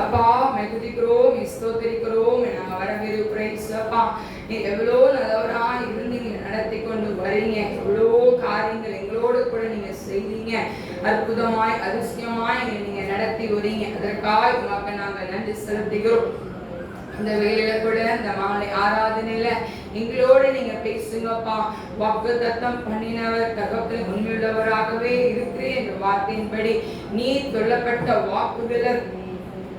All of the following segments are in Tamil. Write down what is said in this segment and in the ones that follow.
அப்பா துதிக்கிறோம், ஸ்தோத்திரிக்கிறோம். நாங்கள் வரவேற்பா, நீ எவ்வளோ நல்லவரா இருந்து நீங்க நடத்தி கொண்டு வரீங்க. எவ்வளோ காரியங்கள் எங்களோடு கூட நீங்க செய்தீங்க. அற்புதமாய் அதிசயமாய் நீங்க நடத்தி வரீங்க. அதற்காக உமக்கு நாங்கள் நன்றி செலுத்துகிறோம். இந்த வேலையில கூட இந்த மாலை ஆராதனையில எங்களோடு நீங்க பேசுங்கப்பா. வாக்கு தத்தம் பண்ணினவர் தகவல் உண்மையுள்ளவராகவே இருக்கிறேன் என்ற வார்த்தையின்படி நீ சொல்லப்பட்ட வாக்குகளை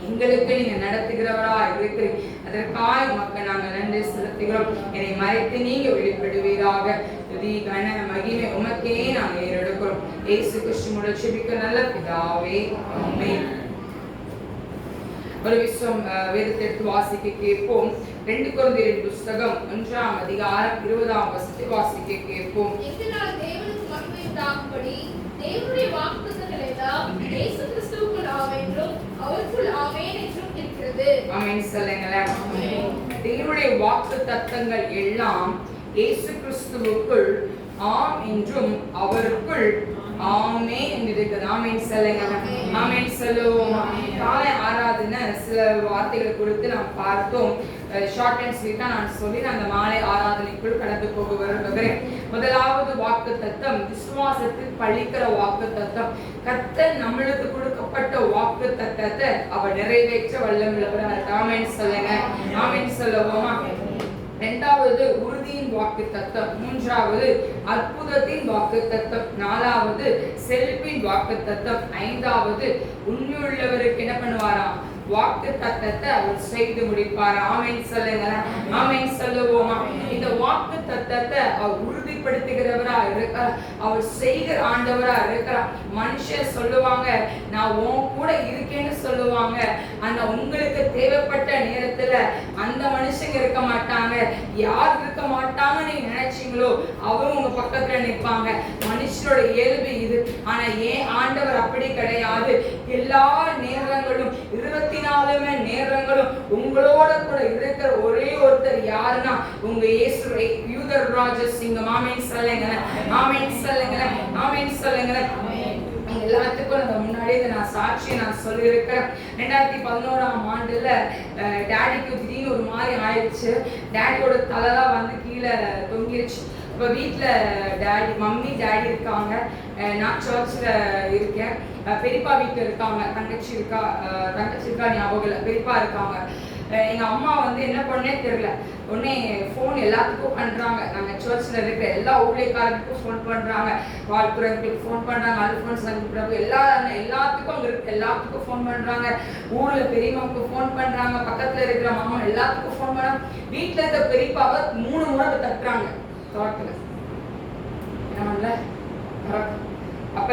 எங்களுக்கு நீங்க நடத்துகிறவரா இருக்கிறீங்க. அதற்காக மக்கள் நாங்கள் நன்றி செலுத்துகிறோம். என்னை மறைத்து நீங்க வெளிப்படுவீராக. துதி கன மகிமை உமக்கே நாங்கள் ஏறெடுக்கிறோம். இயேசு கிறிஸ்துவோட ஜெபிக்க நல்ல பிதாவே, ஆமென். ஒரு விஷயம் வேதத்தை எடுத்து வாசிக்க கேட்போம். 2 கொரிந்தியர் புத்தகம் 1ஆம் அதிகாரம் 20ஆம் வசனத்தை வாசிக்க கேட்போம். இதனால் தேவனுக்கு மகிமை உண்டாகும்படி தேவனுடைய வாக்குத்தத்தங்கள் எல்லாம் இயேசு கிறிஸ்துவுக்குள் ஆமென் என்றும் அவருக்குள் ஆமென் என்றும் இருக்கிறது. ஆமென் சொல்லுங்களேன். தேவனுடைய வாக்குத்தத்தங்கள் எல்லாம் இயேசு கிறிஸ்துவுக்குள் ஆம் என்றும் அவருக்குள் ஆமென் என்று இருக்குது. ஆமென் சொல்லுங்க. ஆமென் சொல்லுவோம். காலை ஆராதனை சில வார்த்தைகள் கொடுத்து நாம் பார்த்தோம். ஷார்ட் அண்ட் ஸ்வீட்டா நான் சொல்லி அந்த மாலை ஆராதனைக்குள் கடந்து போக விரும்புகிறேன். முதலாவது வாக்கு தத்தம் விசுவாசத்தில் பழிக்கிற வாக்கு தத்தம். கர்த்தர் நம்மளுக்கு கொடுக்கப்பட்ட வாக்கு தத்தத்தை அவர் நிறைவேற்ற வல்லமுள்ளவராக. ஆமென் சொல்லுங்க. ஆமென் சொல்லுவோமா. 2வது உறுதியின் வாக்கு தத்தம். 3வது அற்புதத்தின் வாக்கு தத்தம். 4வது செழிப்பின் வாக்கு தத்தம். 5வது உண்மையுள்ளவருக்கு என்ன பண்ணுவாராம்? வாக்கு தத்தத்தை அவர் செய்து முடிப்பார். ஆமென் சொல்லுங்க. ஆமென் சொல்லுவோமா. இந்த வாக்கு தத்தத்தை அவர் உறுதிப்படுத்துகிறவரா இருக்கிறார். அவர் செய்கிற ஆண்டவரா இருக்கிறார். மனுஷன் சொல்லுவாங்க நான் உன் கூட இருக்கேன்னு சொல்லுவாங்க. ஆனா உங்களுக்கு தேவைப்பட்ட நேரத்துல அந்த மனுஷங்க இருக்க மாட்டாங்க. யார் இருக்க மாட்டாங்க நீங்க நினைச்சீங்களோ அவரும் உங்க பக்கத்துல நிற்பாங்க. மனுஷனோட இயல்பு இது. ஆனா ஏன் ஆண்டவர் அப்படி கிடையாது. எல்லா நேரங்களும் 24 மணி நேரங்களும் உங்களோட கூட இருக்கிற ஒரே ஒருத்தர் யாருன்னா உங்க இயேசு யூதர் ராஜசிங்கம். ஆமென் சொல்லுங்க. ஆமென் சொல்லுங்க. ஆமென் சொல்லுங்க. எல்லாத்துக்கும் நம்ம முன்னாடியே நான் சாட்சியை நான் சொல்லியிருக்கிறேன். 2011ஆம் ஆண்டுல டேடிக்கு திடீர்னு ஒரு மாதிரி ஆயிடுச்சு. டேடியோட தலைலாம் வந்து கீழே தொங்கிருச்சு. இப்போ வீட்டில் டேடி மம்மி டேடி இருக்காங்க. நான் சர்ச்சில் இருக்கேன். பெரியப்பா வீட்டில் இருக்காங்க. தங்கச்சி இருக்கா ஞாபகம் இல்லை. பெரியப்பா இருக்காங்க. எங்கள் அம்மா வந்து என்ன பண்ணே தெரியல. உடனே ஃபோன் எல்லாத்துக்கும் பண்ணுறாங்க. நாங்கள் சர்ச்சில் இருக்கிற எல்லா ஊழியக்காரருக்கும் ஃபோன் பண்ணுறாங்க. வாழ்த்துறவங்களுக்கு ஃபோன் பண்ணுறாங்க. அல்ஃபோன்ஸ் அனுப்புறவங்க எல்லாத்துக்கும் அங்கே இருக்க எல்லாத்துக்கும் ஃபோன் பண்ணுறாங்க. ஊரில் பெரியம்மாவுக்கு ஃபோன் பண்ணுறாங்க. பக்கத்தில் இருக்கிற மாமா எல்லாத்துக்கும் ஃபோன் பண்ணுறாங்க. வீட்டில் இருக்க பெரியப்பாவை 3 முறை தட்டுறாங்க. தோட்டத்தில் என்னல அப்ப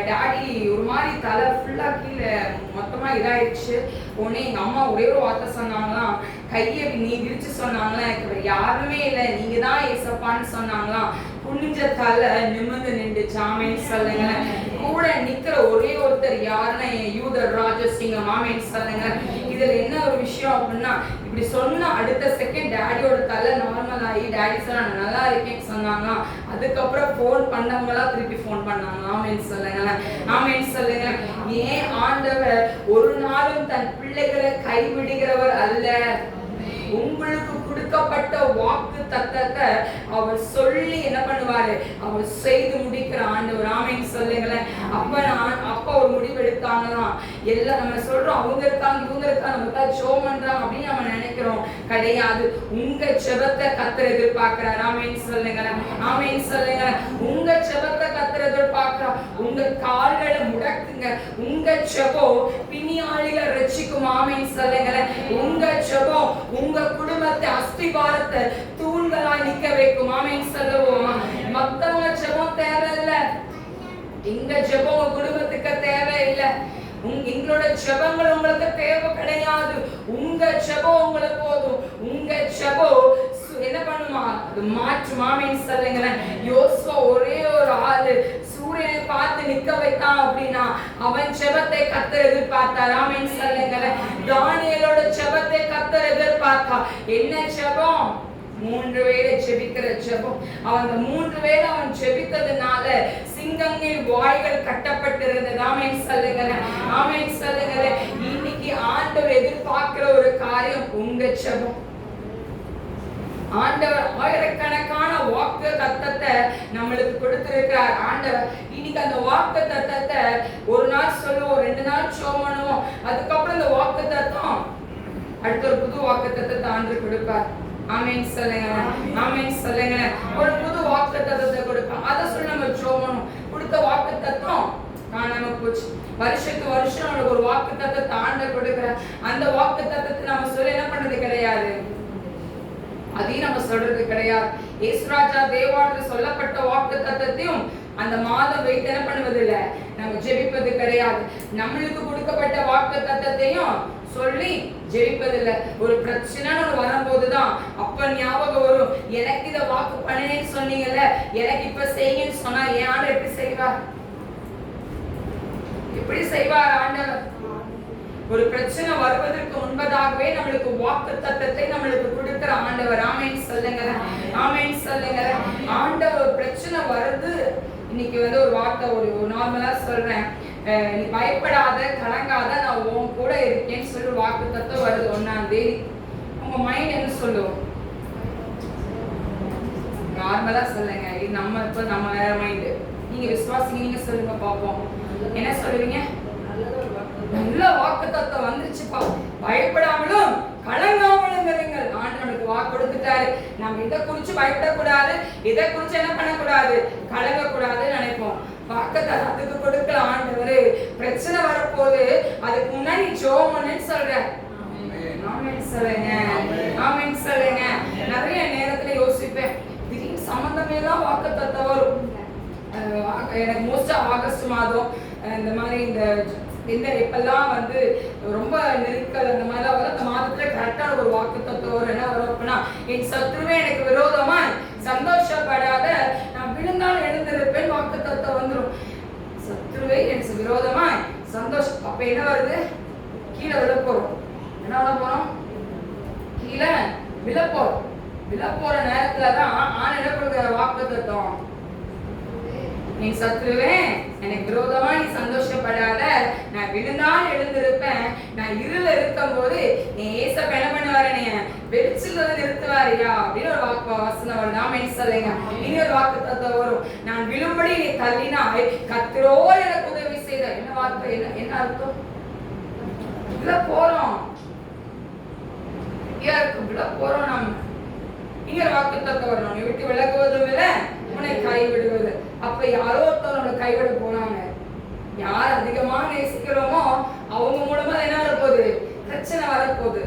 டாடி ஒரு மாதிரி தலை ஃபுல்லா கீழே மொத்தமா இதாயிடுச்சு. உடனே எங்க அம்மா ஒரே ஒரு வார்த்தை சொன்னாங்களாம், கையை நீ விரிச்சு சொன்னாங்களாம், எனக்கு யாருமே இல்லை நீங்க தான் ஏசப்பான்னு சொன்னாங்களாம். குனிஞ்ச தலை நிமிர்ந்து நின்று ஆமென் சொல்லுங்க. கூட நிக்கிற ஒரே ஒருத்தர் யாருன்னா யூதர் ராஜசிங்கம். ஆமென் சொல்லுங்க. இதுல என்ன ஒரு விஷயம் அப்படின்னா இப்படி சொன்ன அடுத்த செகண்ட் டாடியோட தலை நார்மல் ஆகி டாடி சார் நான் நல்லா இருக்கேன்னு சொன்னாங்களாம். அதுக்கப்புறம் ஃபோன் பண்ணவங்களா திருப்பி ஃபோன் பண்ணாங்க. ஆமென் சொல்லுங்க. ஆமென் சொல்லுங்க. ஏன் ஆண்டவர் ஒரு நாளும் தன் பிள்ளைகளை கைவிடுகிறவர் அல்ல. உங்களுக்கு கொடுக்கப்பட்ட வாக்கு தத்தத்தை அவர் சொல்லி என்ன பண்ணுவாரு? அவர் செய்து முடிக்கிற ஆண்டவர். ஆமென் சொல்லுங்களேன். அப்ப ஒரு முடிவு எடுத்தாங்களாம். எல்லாம் நம்ம சொல்றோம் அவங்க இருக்காங்க இவங்க இருக்காங்க நமக்காக ஜெபம் பண்றாங்க அப்படின்னு நம்ம நினைக்கிறோம். கிடையாது. உங்க ஜெபத்தை கர்த்தர் எதிர்பார்க்கிறார். ஆமென் சொல்லுங்களேன். ஆமென் சொல்லுங்களேன். உங்க ஜெபத்தை கர்த்தர் எதிர்பார்க்கிறார். உங்க கால்களை முடக்குங்க. உங்க ஜெபம் பிணியாளிகளை ரட்சிக்கும். ஆமென் சொல்லுங்களேன். உங்க ஜெபம் உங்க குடும்பத்தை அஸ்திபாரத்தை தூண்களாய் நிக்க வைக்கும். ஆமென் சொல்லுவோமா. மத்தவங்க ஜெபம் தேவையில்லை. எங்க ஜெபம் உங்க குடும்பத்துக்கு தேவையில்லை. எங்களோட ஜெபங்கள் உங்களுக்கு தேவை கிடையாது. உங்க ஜெபம் உங்களுக்கு போதும். உங்க ஜெபம் என்ன பண்ணுமா? அது மாற்றும். ஆமென் சொல்லுங்களேன். யோசுவா ஒரே ஒரு ஆளு சூரியனை பார்த்து நிக்க வைத்தான் அப்படின்னா அவன் ஜெபத்தை கர்த்தர் எதிர்பார்த்தார். ஆமென் சொல்லுங்களேன். தானியேலோட ஜெபத்தை கர்த்தர் எதிர்பார்த்தார். என்ன ஜெபம்? 3 வேளை ஜெபிக்கிற ஜெபம். அவன் 3 வேளை அவன் ஜெபித்ததுனால சிங்கங்கள் வாய்கள் கட்டப்பட்டிருந்தது. ஆமென் சொல்லுங்களேன். ஆமென் சொல்லுங்களேன். இன்னைக்கு உங்க ஜெபம். ஆண்டவர் ஆயிரக்கணக்கான வாக்கு தத்தத்தை நம்மளுக்கு கொடுத்திருக்கிறார். ஆண்டவர் இன்னைக்கு அந்த வாக்கு தத்தத்தை ஒரு நாள் சொல்லுவோம், 2 நாள் ஷோம் பண்ணுவோம், அதுக்கப்புறம் இந்த வாக்கு தத்தம் அடுத்த ஒரு புது வாக்கு தத்தத்தை ஆண்டு கொடுப்பார். ஆமென் சொல்லுங்க, ஆமென் சொல்லுங்க. ஒரு புது வாக்கு தத்தத்தை கொடுப்பார். அதை சொல்லி நம்ம ஷோம் பண்ணுவோம். கொடுத்த வாக்கு தத்தம் காணாம போச்சு. வருஷத்துக்கு வருஷம் நம்மளுக்கு ஒரு வாக்கு தத்தத்தை ஆண்டு கொடுக்கிற அந்த வாக்கு தத்தத்தை நம்ம சொல்லி என்ன பண்றது கிடையாது, அதையும் நம்ம சொல்றது கிடையாது. இயேசுராஜா தேவாலயத்தில் சொல்லப்பட்ட வாக்கு தத்தத்தையும் அந்த மாதம் வைத்து என்ன பண்ணுவதில்லை, நம்ம ஜெபிப்பது கிடையாது. நம்மளுக்கு கொடுக்கப்பட்ட வாக்கு தத்தத்தையும் சொல்லி ஜெபிப்பதில்லை. ஒரு பிரச்சனைன்னு வரும்போதுதான் அப்ப ஞாபகம் வரும், எனக்கு இதை வாக்கு பண்ணினேன்னு சொன்னீங்கல்ல, எனக்கு இப்ப செய்யுன்னு சொன்னா என் ஆண்டு எப்படி செய்வார், எப்படி செய்வார் ஆண்டவர்? ஒரு பிரச்சனை வருவதற்கு முன்பதாகவே நம்மளுக்கு வாக்கு தத்தத்தை நம்மளுக்கு கொடுக்கிற ஆண்டவர். ஆமென் சொல்லுங்க, ஆமென் சொல்லுங்க. ஆண்டவர் பிரச்சனை வருது. இன்னைக்கு ஒரு வார்த்தை ஒரு நார்மலா சொல்றேன், நீ பயப்படாத கலங்காத, நான் உன் கூட இருக்கேன்னு சொல்லி வாக்கு தத்தம் வருது 1ஆம் தேதி. உங்க மைண்ட் என்ன சொல்லும்? நார்மலா சொல்லுங்க. இது நம்ம இப்ப நம்ம வேற மைண்ட். நீங்க விசுவாசிங்க, நீங்க சொல்லுங்க பாப்போம். என்ன சொல்லுவீங்க? நல்ல வாக்கு தத்தம் வந்துருச்சுப்பா, பயப்படாமலும் கலங்காமலும் இருங்கள். ஆண்டவர் நமக்கு வாக்கு கொடுத்துட்டாரு. நம்ம இதை குறிச்சு பயப்படக்கூடாது, இதை குறிச்சு என்ன பண்ணக்கூடாது, கலங்கக்கூடாதுன்னு நினைப்போம். வாக்கு தத்தத்துக்கு கொடுக்கல ஆண்டவர். பிரச்சனை வரப்போது அதுக்கு முன்னாடி ஜெபம் பண்ணுன்னு சொல்றேன். ஆமென் சொல்லுங்க, ஆமென் சொல்லுங்க. நிறைய நேரத்துல யோசிப்பேன், திடீர்னு சம்பந்தமே எல்லாம் வாக்கு தத்தம் வரும். எனக்கு மோஸ்டா ஆகஸ்ட் மாதம் இந்த மாதிரி இந்த எப்பெல்லாம் ரொம்ப நெருக்கல் அந்த மாதிரிலாம் வரும். அந்த மாதத்துல கரெக்டான ஒரு வாக்கு தத்துவம் வரும். என்ன வரும் அப்படின்னா, என் சத்துருவே எனக்கு விரோதமா சந்தோஷப்படாத, நான் விழுந்தால் எழுந்திருப்பேன் வாக்கு தத்துவம் வந்துடும். சத்துருவே எனக்கு விரோதமா சந்தோஷம். அப்ப என்ன வருது, கீழே விழ போறோம். என்ன விழ போறோம், கீழே விழ போறோம். விழ போற நேரத்துலதான் ஆண் என்ன கொடுக்குற வாக்கு தத்துவம், நீ சத்துருவே எனக்கு விரோதமா நீ சந்தோஷப்படாத, நான் விழுந்தால் எழுந்திருப்பேன், நான் இருள இருக்கும் போது நீ ஏசப்ப என்ன பண்ணுவாரு, நீ வெளிச்சல நிறுத்துவாரியா அப்படின்னு ஒரு வாக்கு வசனம் வரும். நாம என்ன சொல்லுங்க, இன்னொரு வாக்கு தத்துவம் வரும், நான் விழும்படி நீ தள்ளினாய் கர்த்தரோ எனக்கு உதவி செய்த. என்ன வார்த்தை, என்ன அர்த்தம்? விழ போறோம், விழ போறோம். நம்ம இன்னொரு வாக்கு தத்துவம் வரும், நீ விட்டு விலகுவதும் இல்லை உன்னை கைவிடுவது. அப்ப யாரோ ஒருத்தர் நம்மளை கைவிட போனாங்க. யார் அதிகமா நேசிக்கிறோமோ அவங்க மூலமா என்ன வரப்போகுது, பிரச்சனை வரப்போகுது.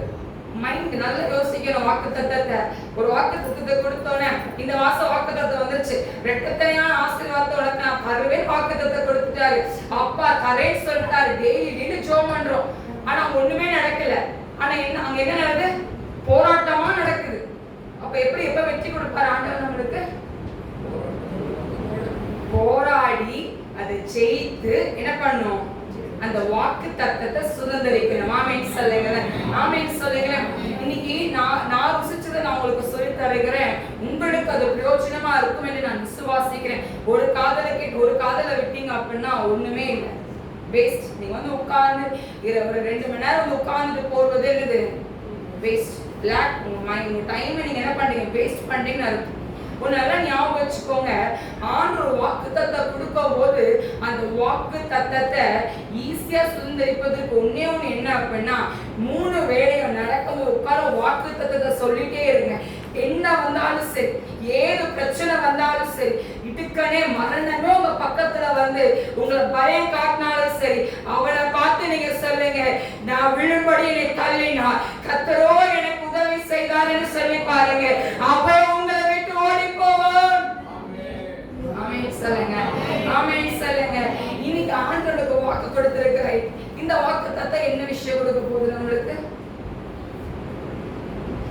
மைண்ட் நல்லா யோசிக்கணும். வாக்கு தத்தத்தை ஒரு வாக்கு தத்தத்தை கொடுத்தோன்னே, இந்த மாசம் வாக்கு தத்தம் வந்துருச்சு, ரெட்டத்தையான ஆசீர்வாதத்தை உனக்கு நான் தருவேன் வாக்கு தத்தத்தை கொடுத்துட்டாரு. அப்பா தரேன்னு சொல்லிட்டாரு. டெய்லி ஜெபம் பண்றோம், ஆனா ஒண்ணுமே நடக்கல. ஆனா என்ன அங்க என்ன நடக்குது, போராட்டமா நடக்குது. அப்ப எப்படி எப்ப வெற்றி கொடுப்பாரு ஆண்டவர் நம்மளுக்கு? போராடி அதை ஜெயித்து என்ன பண்ணும், அந்த வாக்கு தத்தத்தை சுதந்திரிக்கணும். ஆமென் சொல்லுங்க, ஆமென் சொல்லுங்க. இன்னைக்கு நான் ருசிச்சதை நான் உங்களுக்கு சொல்லி தருகிறேன். உங்களுக்கு அது பிரயோஜனமா இருக்கும் என்று நான் விசுவாசிக்கிறேன். ஒரு காதலை கேட்டு ஒரு காதலை விட்டீங்க அப்படின்னா ஒண்ணுமே இல்லை, வேஸ்ட். நீங்க உட்கார்ந்து ஒரு 2 மணி நேரம் உட்கார்ந்துட்டு போறது என்னது, வேஸ்ட். உங்க டைமை நீங்க என்ன பண்றீங்க, வேஸ்ட் பண்றீங்கன்னு அர்த்தம். ஒரு நல்லா ஞாபகம் வச்சுக்கோங்க, ஆண்டு ஒரு வாக்கு தத்தத்தை கொடுக்கும் போது அந்த வாக்கு தத்தத்தை ஈஸியா சுதந்திரிப்பதற்கு ஒண்ணு என்ன அப்படின்னா, 3 வேளையும் நடக்கும்போது உட்கார வாக்கு தத்தத்தை சொல்லிட்டே இருங்க. என்ன வந்தாலும் சரி, ஏது பிரச்சனை வந்தாலும் சரி, இதுக்கனே மரணமே உங்க பக்கத்துல உங்களை பயம் காட்டினாலும் சரி, அவளை பார்த்து நீங்க சொல்லுங்க, நான் விழும்படி என்னை தள்ளினா கர்த்தரோ எனக்கு உதவி செய்தார்னு சொல்லி பாருங்க. அவ உங்களை விட்டு ஓடி போவான். ஆமென் சொல்லுங்க, ஆமென் சொல்லுங்க. இன்னைக்கு ஆண்டவருக்கு வாக்கு கொடுத்திருக்கிறாய். இந்த வாக்கு தத்தம் என்ன விஷயம் கொடுக்க போகுது நம்மளுக்கு?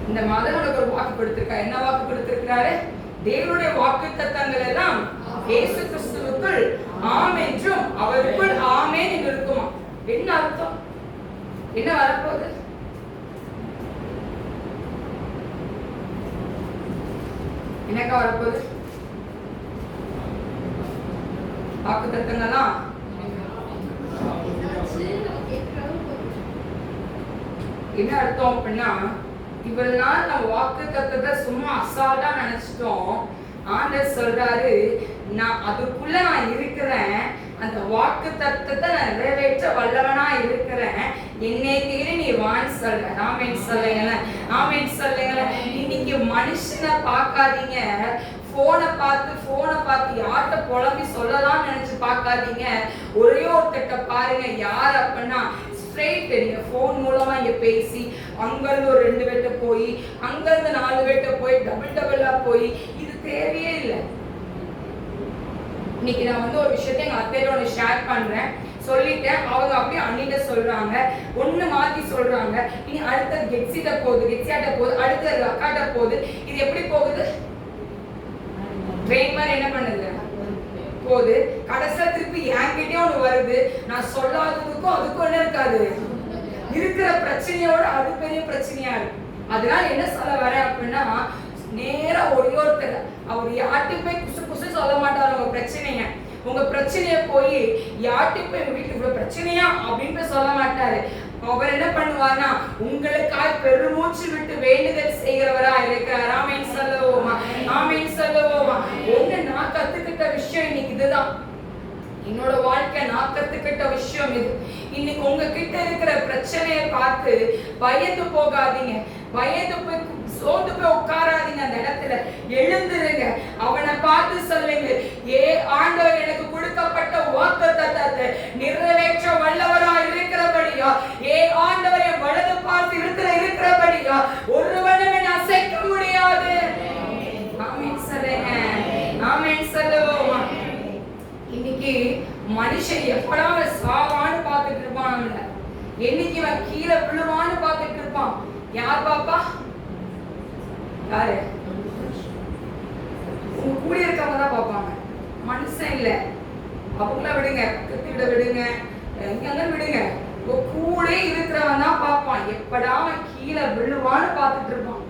இந்த மாதம் நமக்கு ஒரு வாக்கு கொடுத்திருக்கா. என்ன வாக்கு கொடுத்திருக்கிறாரு? தேவனுடைய வாக்கு தத்தங்கள் எல்லாம் இயேசு கிறிஸ்துவுக்குள் ஆம் என்றும் அவருக்குள் ஆமென் என்று இருக்குமா. என்ன அர்த்தம்? என்ன வரப்போகுது? என்னக்கா வரப்போகுது? வாக்கு தத்தங்கள்லாம் என்ன அர்த்தம் அப்படின்னா, இவ்வளவு நாள் நம்ம வாக்கு தத்தத்தை சும்மா அசால்ட்டா நினைச்சிட்டோம். ஆண்டவர் சொல்றாரு, நான் அதுக்குள்ள நான் இருக்கிறேன், அந்த வாக்கு தத்தத்தை நான் நிறைவேற்ற வல்லவனா இருக்கிறேன், என்னை தேடி நீ வான்னு சொல்ற. ஆமென் சொல்லுங்களேன், ஆமென் சொல்லுங்களேன். இன்னைக்கு மனுஷனை பார்க்காதீங்க, போனை பார்த்து யார்கிட்ட புலம்பி சொல்லலாம் நினைச்சு பார்க்காதீங்க. ஒரே ஒருத்தட்ட பாருங்க, யார் அப்படின்னா ஸ்ட்ரெயிட் நீங்க போன் மூலமா இங்க பேசி அங்கிருந்து ஒரு 2 பேட்ட போய் அங்கிருந்து 4 பேட்ட போய் டபுளா போய் இது தேவையே இல்லை. இன்னைக்கு நான் வந்து ஒரு விஷயத்தை எங்க அத்தையோட ஷேர் பண்றேன், சொல்லிட்டேன். அவங்க அப்படியே அண்ணிட்ட சொல்றாங்க, ஒண்ணு மாத்தி சொல்றாங்க. இனி அடுத்த கெட்சிட்ட போகுது, கெட்சியாட்ட போகுது, அடுத்த அக்காட்ட போகுது. இது எப்படி போகுது? ட்ரெயின் மாதிரி என்ன பண்ணுது போகுது. கடைசியா திருப்பி என்கிட்டயே ஒண்ணு வருது. நான் சொல்லாததுக்கும் அதுக்கும் என்ன இருக்காது, இருக்கிற பிரச்சனையோட அது பெரிய பிரச்சனையா இருக்கு. அதனால என்ன சொல்ல வரேன் அப்படின்னா, நேரா ஒருத்தர் அவர் யார்ட்டையும் போய் குசு சொல்ல மாட்டாரு உங்க பிரச்சனைய போய் யார்ட்டையும் போய் வீட்டுல இவ்வளவு பிரச்சனையா அப்படின்னு சொல்ல மாட்டாரு. அவர் என்ன பண்ணுவார்னா, உங்களுக்காய் பெருமூச்சு விட்டு வேண்டுதல் செய்கிறவரா இருக்கிறார். ஆமென் சொல்லுவோமா, ஆமென் சொல்லுவோமா. ஒண்ணு நான் கத்துக்கிட்ட விஷயம் இன்னைக்கு இதுதான். என்னோட வாழ்க்கை நான் கத்துக்கிட்ட விஷயம் இது. இன்னைக்கு உங்ககிட்ட இருக்கிற பிரச்சனையை பார்த்து பயந்து போகாதீங்க, பயந்து போய் சோர்ந்து போய் உட்காராதீங்க. அந்த இடத்துல எழுந்துருங்க, அவனை பார்த்து சொல்லுங்க, ஏ ஆண்டவர் எனக்கு கொடுக்கப்பட்ட வாக்குத்தத்தத்தை நிறைவேற்ற வல்லவரா இருக்கிறபடியா, ஏ ஆண்டவர் என் வலது பார்த்து இருக்கிறபடியா ஒருவனுமே நான் அசைக்க முடியாது. ஆமென் சொல்லுங்க, ஆமென் சொல்லுவோமா. இன்னைக்கு மனுஷன் எப்படா சாவான்னு பார்த்துட்டு இருப்பான், என்னைக்கு அவன் கீழே விழுவான்னு பார்த்துட்டு இருப்பான். யார் பாப்பா? யாரு? உங்க கூட இருக்கவங்க தான் பார்ப்பாங்க, மனுஷன் இல்ல. அவங்கள விடுங்க, பக்கத்து விட விடுங்க, எங்க விடுங்க, கூட இருக்கிறவன் தான் பார்ப்பான். எப்படா அவன் கீழே விழுவான்னு பார்த்துட்டு இருப்பான்.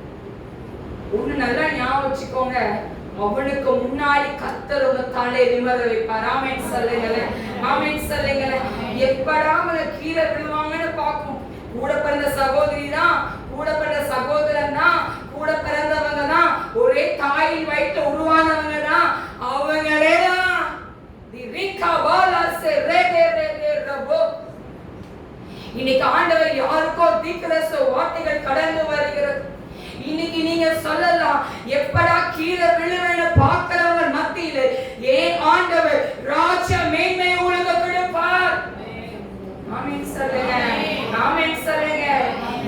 ஒண்ணு நல்லா ஞாபகம் வச்சுக்கோங்க, அவனுக்கு முன்னாடி கர்த்தர் உங்க தலை நிமிர வைப்பார். ஆமென் சொல்லுங்களேன், ஆமென் சொல்லுங்களேன். எப்படா அவங்க கீழே விழுவாங்கன்னு பார்க்கும். கூட பிறந்த சகோதரி தான், கூட பிறந்த சகோதரன் தான், கூட பிறந்தவங்க தான், ஒரே தாயின் வயிற்று உருவானவங்க தான், அவங்களே தான். இன்னைக்கு ஆண்டவர் யாருக்கோ தீர்க்கதரிச வார்த்தைகள் கடந்து வருகிறது. இன்னைக்கு நீங்க சொல்லலாம், எப்படா கீழே விழுவேன்னு பார்க்கிறவங்க மத்தியில ஏன் ஆண்டவர் ராஜ மேன்மை உலக கொடுப்பார். ஆமென் சொல்லுங்க, ஆமென் சொல்லுங்க.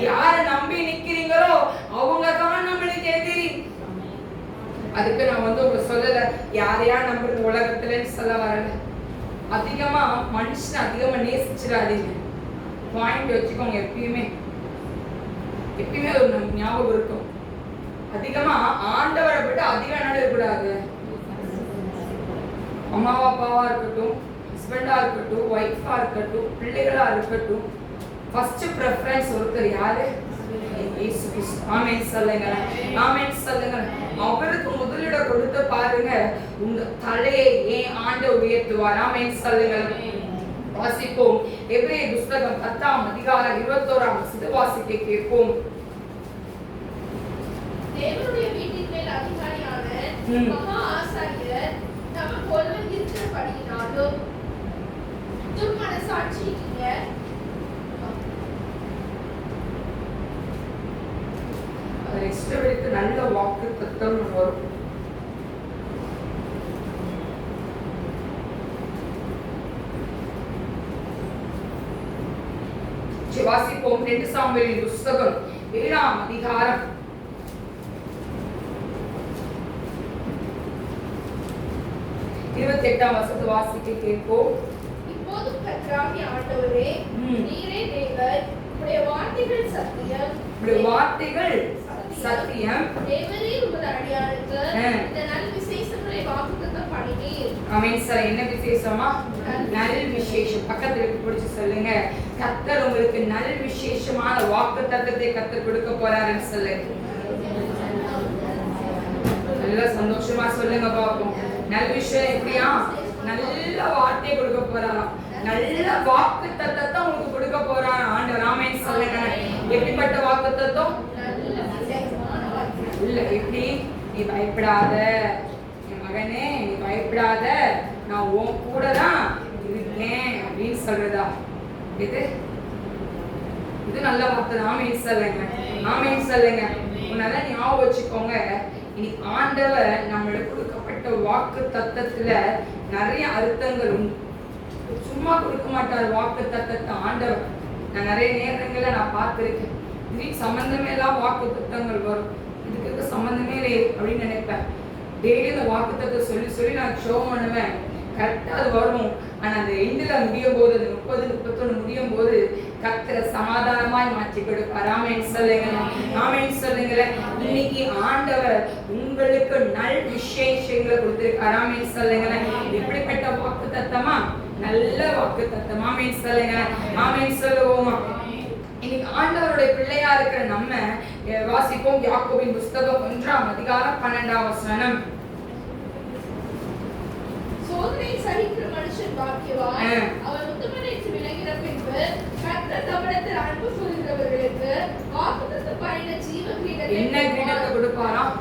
யாரை நம்பி நிக்கிறீங்களோ அவங்க தான் நம்மளுக்கு எதிரி. அதுக்கு நான் வந்து உங்க சொல்லல, யாரையா நம்புறது உலகத்துலன்னு சொல்ல வரல. அதிகமா மனுஷன் அதிகமா நேசிச்சிடாதீங்க. பாயிண்ட் வச்சுக்கோங்க, எப்பயுமே ஒரு ஞாபகம் இருக்கும். அதிகமா ஆண்டவரை விட்டு அதிகம் நடக்கூடாது. அம்மாவா அப்பாவா இருக்கட்டும், ஹஸ்பண்டா இருக்கட்டும், ஒய்ஃபா இருக்கட்டும், பிள்ளைகளா இருக்கட்டும், ஃபர்ஸ்ட் பிரெஃபரன்ஸ் ஒருத்தர் யாரு? இயேசு கிறிஸ்து. ஆமென் சொல்லுங்க, ஆமென் சொல்லுங்க. அவருக்கு முதலிடம் கொடுத்து பாருங்க, உங்க தலையை ஏன் ஆண்டவர் உயர்த்துவார். ஆமென் சொல்லுங்க. வாசிப்போம். எபிரேய புத்தகம் 10ஆம் அதிகாரம் 21ஆம் வசனம் வாசிக்க கேட்போம். தேவனுடைய வீட்டின் மேல் அதிகாரியான மகா ஆசாரியர் நமக்கு ஒருவன் இருக்கிறபடியினாலும் துர்மனசாட்சியிங்க அதை இஷ்டப்படித்து நல்ல வாக்கு தத்தம் வரும். வாசிப்போம். 2 சாமுவேலின் புத்தகம் 7ஆம் அதிகாரம் 28ஆம் வசனத்தை வாசிக்க கேட்போம். இப்போது கர்த்தராகிய ஆண்டவரே, நீரே தேவன், உம்முடைய வார்த்தைகள் சத்தியம், உம்முடைய வார்த்தைகள் சத்தியம். தேவரே உமது அடியாருக்கு இந்த நல் விசேஷங்களை வாக்குத்தத்தம் பண்ணினீர். ஆமென் சார். என்ன விசேஷமா? நல் விசேஷம். பக்கத்துல பிடிச்சு சொல்லுங்க, கர்த்தர் உங்களுக்கு நல் விசேஷமான வாக்குத்தத்தத்தை கர்த்தர் கொடுக்க போறாருன்னு சொல்லுங்க. நல்ல சந்தோஷமா சொல்லுங்க பாப்போம். நல் விஷயம் எப்படியா? நல்ல வார்த்தையை கொடுக்க போறாராம், நல்ல வாக்குத்தத்தத்தை உங்களுக்கு கொடுக்க போறாராம் ஆண்டவர். ஆமென் சொல்லுங்க. எப்படிப்பட்ட வாக்குத்தத்தம்? இல்ல எப்படி? நீ பயப்படாத என் மகனே, நீ பயப்படாத, நான் உன் கூட தான் இருக்கேன் அப்படின்னு சொல்றதா? இது நல்ல வார்த்தை. ஆமென் சொல்லுங்க, ஆமென் சொல்லுங்க. உன்னால ஞாபகம் வச்சுக்கோங்க, இன்னைக்கு ஆண்டவர் நம்மளுக்கு கொடுக்கப்பட்ட வாக்கு தத்தத்துல நிறைய அர்த்தங்கள் உண்டு. சும்மா கொடுக்க மாட்டார் வாக்கு தத்தத்தை ஆண்டவர். நான் நிறைய நேரங்கள்ல நான் பார்த்திருக்கேன், இதுக்கு சம்பந்தமே எல்லாம் வாக்கு தத்தங்கள் வரும், இதுக்கு சம்பந்தமே இல்லை அப்படின்னு நினைப்பேன். டெய்லி இந்த வாக்கு தத்தத்தை சொல்லி சொல்லி நான் ஷோ பண்ணுவேன், கரெக்டா அது வரும். ஆனா அந்த எண்டுல முடியும் போது, அந்த 30, 31 முடியும் போது கர்த்தரை சமாதானமாய் மாற்றி கொடுப்பார். ஆமென் சொல்லுங்க, ஆமென் சொல்லுங்க. இன்னைக்கு ஆண்டவர் உங்களுக்கு நல் விசேஷங்களை கொடுத்திருக்கார். ஆமென் சொல்லுங்க. எப்படிப்பட்ட வாக்கு தத்தமா? நல்ல வாக்கு தத்தம். ஆமென் சொல்லுங்க, ஆமென் சொல்லுவோமா? இன்னைக்கு ஆண்டவருடைய பிள்ளையா இருக்கிற நம்ம வாசிப்போம் யாக்கோபின் புஸ்தகம் 1ஆம் அதிகாரம் 12ஆம் வசனம். சோதனை சகிக்கிற மனுஷன் பாக்கியவான், அவன் உத்தமனேற்று விளங்கின பின்பு கர்த்தர் தம்மிடத்தில் அன்பு கூறுகிறவர்களுக்கு வாக்குத்தத்தம் பண்ணின ஜீவ கிரீடத்தை. என்ன கிரீடத்தை கொடுப்பாராம்?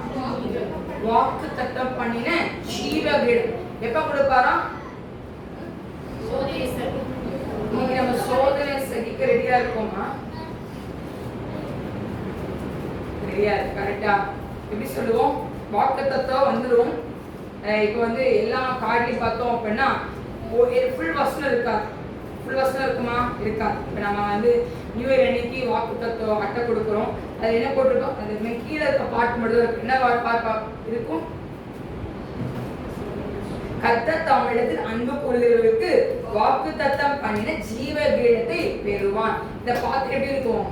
வாக்குத்தத்தம் பண்ணின ஜீவ கிரீடம். எப்ப கொடுப்பாராம்? இன்னைக்கு நம்ம சோதனை சகிக்க ரெடியா இருக்கோமா? ரெடியா இருக்கு. கரெக்டா? எப்படி சொல்லுவோம்? வாக்குத்தத்தம் வந்துடும். இப்போ வந்து எல்லா கார்ட்லையும் பார்த்தோம் அப்படின்னா ஃபுல் வசனம் இருக்காது. ஃபுல் வசனம் இருக்குமா? இருக்காது. இப்போ நம்ம வந்து நியூ இயர் அன்னைக்கு வாக்குத்தத்தம் அட்டை கொடுக்குறோம், அது என்ன போட்டிருக்கோம்? அது கீழே இருக்க பாட்டு மட்டும் இருக்கு. என்ன பாட்டு இருக்கும்? கர்த்தர் தம்மிடத்தில் அன்பு கூறுகிறவர்களுக்கு வாக்குத்தத்தம் பண்ணின ஜீவ கிரீடத்தை பெறுவான். இதை பார்த்து எப்படி இருக்கும்?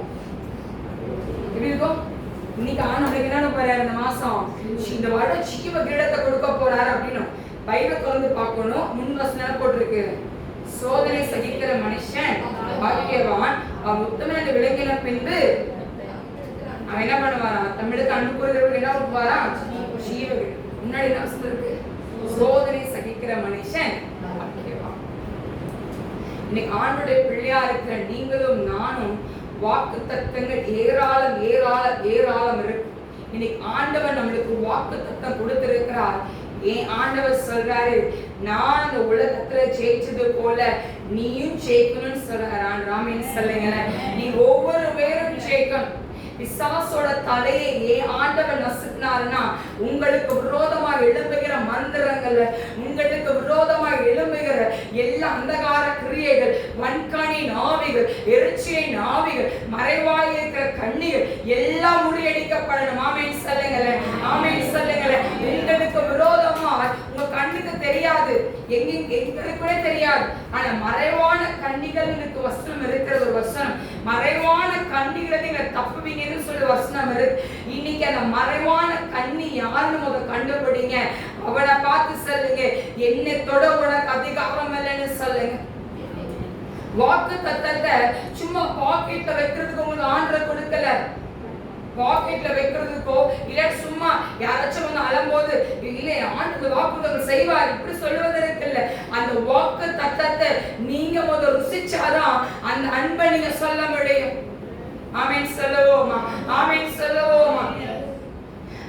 எப்படி இருக்கும்? இன்னைக்கு ஆண்டவர் என்ன போறாரு? இந்த மாசம் இந்த வருடம் ஜீவ கிரீடத்தை கொடுக்க போறாரு அப்படின்னு பைபிள் திறந்து பார்க்கணும். முன் வசனம் போட்டிருக்கு, சோதனை சகிக்கிற மனுஷன் பாக்கியவான், அவன் உத்தமன் விளங்கின பின்பு அவன் என்ன பண்ணுவாராம்? தமிழுக்கு அன்பு கூறுகிறவர்கள் என்ன கொடுப்பாரா? ஜீவ கிரீடம். முன்னாடி என்ன வசனம் இருக்கு? சோதனை சகிக்கிற மனுஷன் பாக்கியவான். இன்னைக்கு ஆண்டவருடைய பிள்ளையா இருக்கிற நீங்களும் நானும் வாக்கு தத்தங்கள் ஏராளம் ஏராளம் ஏராளம் இருக்கு. இன்னைக்கு ஆண்டவர் நம்மளுக்கு வாக்கு தத்தம் கொடுத்திருக்கிறார். ஏன் ஆண்டவர் சொல்றாரு, நான் இந்த உலகத்துல ஜெயிச்சது போல நீயும் ஜெயிக்கணும்னு சொல்றாரு. ஆமென் சொல்லுங்க. நீ ஒவ்வொரு பேரும் ஜெயிக்கணும். பிசாசோட தலையை ஏன் ஆண்டவர் நசுக்கினார்னா, உங்களுக்கு விரோதமாக எழும்புகிற மந்திரங்கள், உங்களுக்கு விரோதமாக எழும்புகிற எல்லா அந்தகார கிரியைகள், வன்கணின் ஆவிகள், எரிச்சியின் ஆவிகள், மறைவாய் இருக்கிற கண்ணிகள் எல்லாம் முறியடிக்கப்படணும். ஆமென் சொல்லுங்களேன், ஆமென் சொல்லுங்களேன். உங்களுக்கு விரோதமா உங்க கண்ணுக்கு தெரியாது, எங்களுக்குமே தெரியாது, ஆனா மறைவான கண்ணிகளுக்கு வசனம் இருக்கிற ஒரு வசனம், மறைவான கண்ணிகளை நீங்க தப்புவீங்கன்னு சொல்லி வசனம் இருக்கு. இன்னைக்கு அந்த மறைவான கண்ணி யாருன்னு முத கண்டுபிடிங்க. அவனை பார்த்து சொல்லுங்க, என்னை தொட உனக்கு அதிகாரம் இல்லைன்னு சொல்லுங்க. வாக்கு தத்தத்தை சும்மா பாக்கெட்ல வைக்கிறதுக்கு உங்களுக்கு ஆண்டவர் கொடுக்கல. பாக்கெட்ல வைக்கிறதுக்கோ இல்ல சும்மா யாராச்சும் வந்து அழும்போது இல்ல ஆண்டவர் வாக்குத்தத்தம் செய்வார் இப்படி சொல்லுவதற்கு இல்ல. அந்த வாக்கு தத்தத்தை நீங்க முதல் ருசிச்சாதான் அந்த அன்பை நீங்க சொல்ல முடியும். ஆமென் சொல்லுவோமா, ஆமென் சொல்லுவோமா.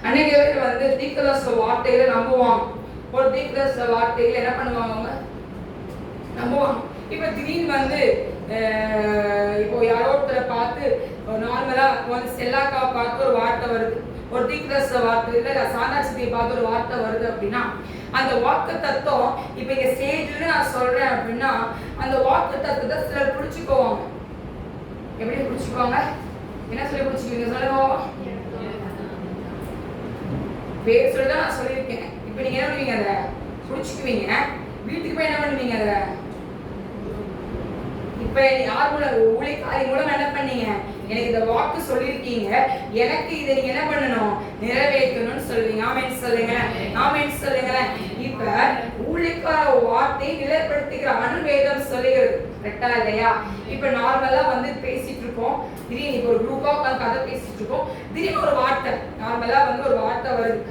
அன்னைக்கு வந்து தீர்க்கதரிசன வார்த்தைகளை நம்புவாங்க. ஒரு தீர்க்கதரிசன வார்த்தைகளை என்ன பண்ணுவாங்க? நம்புவாங்க. இப்ப திடீர்னு வந்து இப்போ யாரோ ஒருத்தரை பார்த்து நார்மலா வந்து செல்லாக்காவை பார்த்து ஒரு வார்த்தை வருது, ஒரு தீர்க்கதரிசன வார்த்தை இல்ல சாந்தாட்சியை பார்த்து ஒரு வார்த்தை வருது அப்படின்னா, அந்த வாக்கு தத்துவம் இப்ப இங்க ஸ்டேஜ்ல நான் சொல்றேன் அப்படின்னா, அந்த வாக்கு தத்துவத்தை சிலர் பிடிச்சுக்குவாங்க. எப்படி பிடிச்சுக்குவாங்க? என்ன சொல்லி பிடிச்சுக்குவீங்க சொல்லுங்க. பேர் சொல்லிதான் நான் சொல்லியிருக்கேன். இப்ப நீங்க என்ன பண்ணுவீங்க? அதை பிடிச்சுக்குவீங்க. வீட்டுக்கு போய் என்ன பண்ணுவீங்க? அதை இப்ப யார் மூலம் ஊழியக்காரி மூலம் என்ன பண்ணீங்க? எனக்கு இந்த வாக்கு சொல்லியிருக்கீங்க, எனக்கு இதை நீங்க என்ன பண்ணணும்? நிறைவேற்றணும்னு சொல்லுவீங்க. ஆமென் சொல்லுங்க, ஆமென் சொல்லுங்க. இப்ப ஊழியக்கார வார்த்தையை நிலைப்படுத்துகிற அனுவேதம் சொல்லுகிறது. கரெக்டா இல்லையா? இப்ப நார்மலா வந்து பேசிட்டு இருக்கோம், திடீர்னு இப்ப ஒரு குரூப்பா உட்காந்து கதை பேசிட்டு இருக்கோம், திடீர்னு ஒரு வார்த்தை நார்மலா வந்து ஒரு வார்த்தை வருது.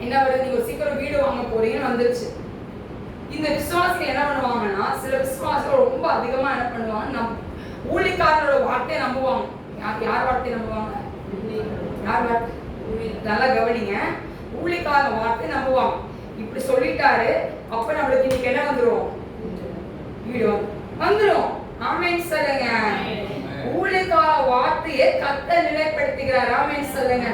என்ன வருது? நீங்க சீக்கிரம் வீடு வாங்க போறீங்கன்னு வந்துருச்சு. இந்த விசுவாசிகள் என்ன பண்ணுவாங்கன்னா, சில விசுவாசிகள் ரொம்ப அதிகமா என்ன பண்ணுவாங்க, ஊழியக்காரனோட வார்த்தையை நம்புவாங்க. யார் வார்த்தையை நம்புவாங்க? யார் வார்த்தை? நல்லா கவனிங்க. ஊழியக்கார வார்த்தை நம்புவாங்க. இப்படி சொல்லிட்டாரு, அப்ப நம்மளுக்கு இன்னைக்கு என்ன வந்துரும்? வீடு வந்துரும். ஆமென் சொல்லுங்க. ஊழியக்கார வார்த்தையை கர்த்தர் நிலைப்படுத்துகிறார். ஆமென் சொல்லுங்க.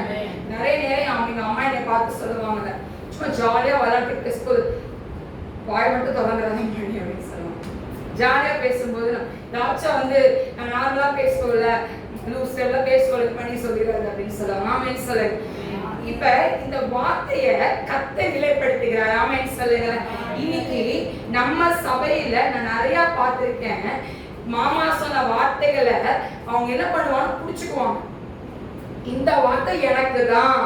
நிறைய நேரம் அவங்க அம்மா என்னை பார்த்து சொல்லுவாங்க, சும்மா ஜாலியா விளையாட்டு ஸ்கூல் வாய் மட்டும் தொடங்குறதா மணி அப்படின்னு சொல்லுவாங்க. ஜாலியா பேசும்போது யாச்சும் வந்து நான் நார்மலா பேசுவோம்ல, லூஸ் எல்லாம் பேசுவோம் பண்ணி சொல்லிடுறாரு அப்படின்னு சொல்லுவாங்க. ஆமென் சொல்லுங்க. இப்ப இந்த வார்த்தைய கர்த்தர் நிலைப்படுத்துகிறார். ஆமென் சொல்லுங்க. இன்னைக்கு நம்ம சபையில நான் நிறைய பார்த்திருக்கேன், மாமா சொன்ன வார்த்தைகளை அவங்க என்ன பண்ணுவாங்க, புடிச்சுக்குவாங்க. இந்த வார்த்தை எனக்கு தான்.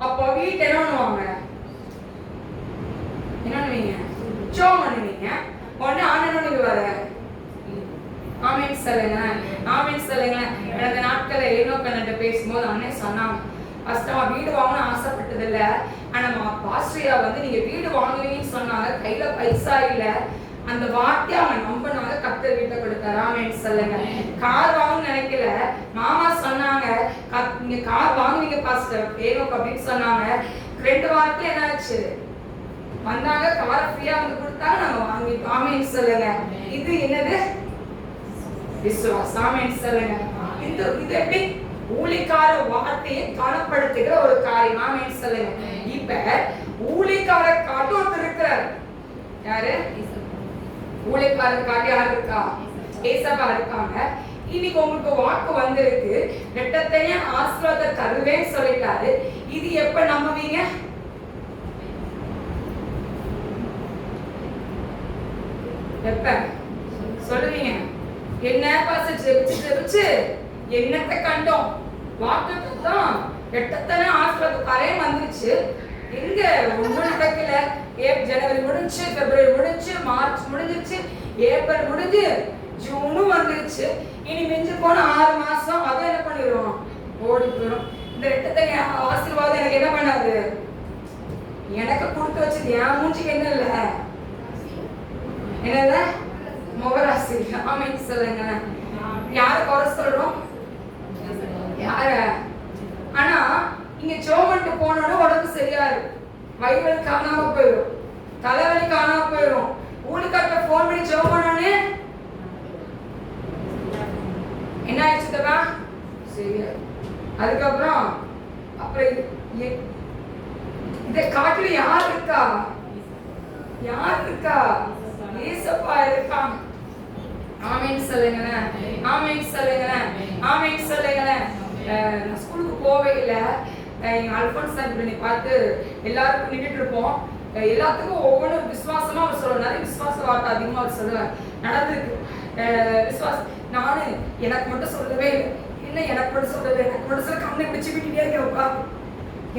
அப்ப வீட்டு என்ன பண்ணுவாங்க, என்ன பண்ணுவீங்க, ஜெபம் பண்ணுவீங்க. உடனே ஆண்டவனுக்கு வர ஆமென் சொல்லுங்க. ஆமென் சொல்லுங்க. கடந்த நாட்களை ஏனோக்கன்கிட்ட பேசும்போது அண்ணன் சொன்னாங்க, கஷ்டமா வீடு வாங்கணும்னு ஆசைப்பட்டது இல்லை, ஆனா பாஸ்டரியா வந்து நீங்க வீடு வாங்குவீங்கன்னு சொன்னாங்க, கையில பைசா இல்ல. அந்த வார்த்தையை அவங்க நம்பினாங்க, கர்த்தர் வீட்டை கொடுத்தாரு. ஆமென் சொல்லுங்க. கார் வாங்கணும்னு நினைக்கல, மாமா சொன்னாங்க நீங்க கார் வாங்குவீங்க பாஸ்டர் ஏனோக்கு அப்படின்னு சொன்னாங்க. 2 வாரத்துல என்ன ஆச்சு, வந்தாங்க, காரை ஃப்ரீயா வந்து கொடுத்தாங்க, நாங்க வாங்கிட்டோம். ஆமென் சொல்லுங்க. இது என்னது, விசுவாசம். ஆமென் சொல்லுங்க. இது எப்படி ஊழியக்கார வார்த்தையை கனப்படுத்துகிற ஒரு காரியம். ஆமென் சொல்லுங்க. இப்ப ஊழியக்கார காட்டு ஒருத்தர் இருக்கிறார். யாரு? ஊழியக்கார காட்டு யார் இருக்கா? ஏசப்பா இருக்காங்க. இன்னைக்கு உங்களுக்கு வாக்கு வந்திருக்கு, ரெட்டத்தைய ஆசீர்வாத தருவேன்னு சொல்லிட்டாரு. இது எப்ப நம்புவீங்க? எப்ப சொல்லுவீங்க? என்ன பாஸ்டர் ஜெபிச்சு என்னத்தை கண்டோம், வாக்கு தான் எட்டத்தனை ஆசீர்வாத தரே வந்துருச்சு. எங்க ஒன்றும் நடக்கல. ஜனவரி முடிஞ்சு, பிப்ரவரி முடிஞ்சு, மார்ச் முடிஞ்சிருச்சு, ஏப்ரல் முடிஞ்சு, ஜூனும் வந்துருச்சு. இனி மிஞ்சு போன 6 மாசம் அதை என்ன பண்ணிடுவோம், ஓடி போயிடும். இந்த எட்டத்தனை ஆசீர்வாதம் எனக்கு என்ன பண்ணாது, எனக்கு கொடுத்து வச்சது என் மூஞ்சிக்கு என்ன இல்ல, என்னத முகராசி. ஆமென் சொல்லுங்க. யார குறை சொல்றோம், யார? ஆனா இங்க ஜோமன்ட்டு போனோட உடம்பு சரியாரு, வயிறு காணாம போயிடும், தலைவலி காணாம போயிடும். ஊழியக்காரட்ட போன் பண்ணி ஜெபம் பண்ணோனே என்ன ஆயிடுச்சுதா சரியா. அதுக்கப்புறம் இதை காட்டுல யார் இருக்கா, யார் இருக்கா? ஏசப்பா இருக்கான். ஆமென் சொல்லுங்க. ஆமென் சொல்லுங்க. ஆமென் சொல்லுங்க. நான் ஸ்கூலுக்கு போவே இல்லை. எங்க அல்போன்ஸ் பண்ணி பார்த்து எல்லாருக்கும் நின்றுட்டு இருப்போம். எல்லாத்துக்கும் ஒவ்வொன்றும் விசுவாசமா அவர் சொல்லுவார். நிறைய விசுவாச வார்த்தை அதிகமா அவர் சொல்லுவார். நடந்திருக்கு விசுவாசம். நானு எனக்கு மட்டும் சொல்லவே இல்லை, இல்லை எனக்கு மட்டும் சொல்லவே, எனக்கு மட்டும் சொல்ல கண்ணை பிடிச்சி விட்டுட்டே இருக்கேன்ப்பா.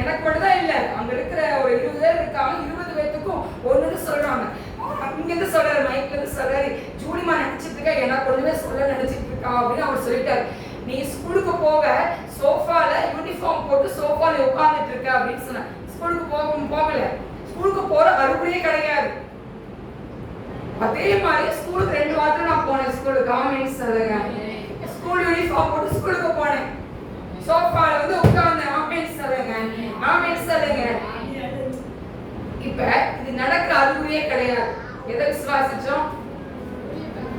எனக்கு மட்டும் தான் இல்லை, அங்க இருக்கிற ஒரு 20 பேர் இருக்காங்க, 20 பேர்த்துக்கும் ஒன்னு சொல்றாங்க. இங்கிருந்து சொல்றாரு, மைக்ல இருந்து சொல்றாரு, ஜூலிமா நினைச்சிட்டு இருக்கா, எனக்கு ஒண்ணுமே சொல்ல நினைச்சிட்டு இருக்கா அப்படின்னு அவர் சொல்லிட்டாரு. நீ ஸ்கூலுக்கு போக சோஃபால யூனிஃபார்ம் போட்டு சோஃபால உட்கார்ந்துட்டு இருக்க அப்படின்னு சொன்ன. ஸ்கூலுக்கு போகல, ஸ்கூலுக்கு போற அறிகுறியே கிடையாது. அதே மாதிரி ஸ்கூலுக்கு 2 வாரத்துல நான் போனேன். ஸ்கூலுக்கு ஆமென் சொல்லுங்க. ஸ்கூல் யூனிஃபார்ம் போட்டு ஸ்கூலுக்கு போனேன், சோஃபால வந்து உட்கார்ந்தேன். ஆமென் சொல்லுங்க. ஆமென் சொல்லுங்க. இப்ப இது நடக்கிற அறிகுறியே கிடையாது. எதை விசுவாசிச்சோம்?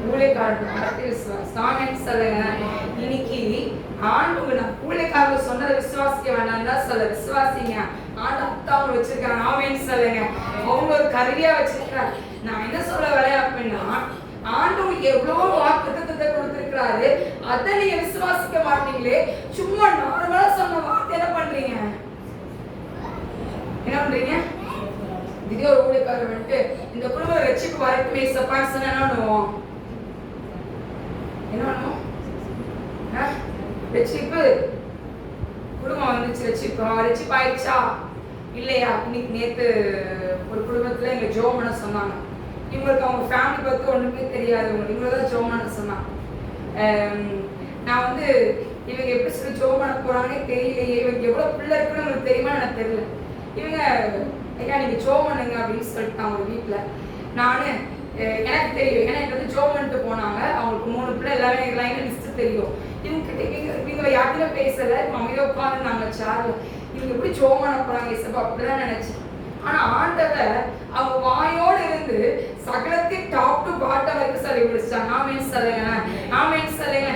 ஊழியக்காரர் விசுவாசம். ஆமென் சொல்லுங்க. இன்னைக்கு ஆண்டு நான் ஊழியக்காரர் சொன்னதை விசுவாசிக்க வேண்டாம் தான் சொல்ல, விசுவாசிங்க. ஆண்டு அத்தாவும் வச்சிருக்காங்க. ஆமென் சொல்லுங்க. அவங்க ஒரு கருவியா வச்சிருக்காங்க. நான் என்ன சொல்ல வரேன் அப்படின்னா, ஆண்டவர் எவ்வளவு வாக்குத்தத்தத்தை கொடுத்திருக்கிறாரு, அதை நீங்க விசுவாசிக்க மாட்டீங்களே. சும்மா நார்மலா சொன்ன வார்த்தை என்ன பண்றீங்க, என்ன பண்றீங்க? இதே ஒரு ஊழியக்காரர் வந்துட்டு இந்த குடும்பம் ரட்சிப்பு வரட்டுமே சப்பான்னு சொன்னா என்ன பண்ணுவோம், என்ன பண்ணுவோம்? ரட்சிப்பு குடும்பம் வந்துச்சு, ரட்சிப்பு ஆயிடுச்சா இல்லையா? இன்னைக்கு நேத்து ஒரு குடும்பத்துல எங்க ஜெபம் பண்ண சொன்னாங்க. இவங்களுக்கு அவங்க ஃபேமிலி பத்தி ஒண்ணுமே தெரியாது, இவங்கதான் ஜெபம் பண்ண சொன்னாங்க. நான் வந்து இவங்க எப்படி சொல்லி ஜெபம் பண்ண போறாங்கன்னே தெரியலையே, இவங்க எவ்வளவு பிள்ளை இருக்குன்னு உங்களுக்கு தெரியுமா எனக்கு தெரியல. இவங்க ஐயா நீங்க ஜெபம் பண்ணுங்க அப்படின்னு சொல்லிட்டாங்க ஒரு வீட்டுல. நானு எனக்கு தெரியும், ஏன்னா எனக்கு வந்து ஜெபம் பண்ணிட்டு போனாங்க. அவங்களுக்கு 3 பிள்ளை, எல்லாமே லைன் லிஸ்ட் தெரியும். இவங்க யாருமே பேசல, அமைதியா உட்காந்து நாங்க சேர்ல இவங்க எப்படி சோமான போறாங்க இசப்பா அப்படிதான் நினைச்சேன். ஆனா ஆண்டவர் அவங்க வாயோடு இருந்து சகலத்தையும் டாப் டு பாட்டம் வரைக்கும் சொல்லி முடிச்சாங்க. ஆமேன் சொல்லுங்க, ஆமேன் சொல்லுங்க.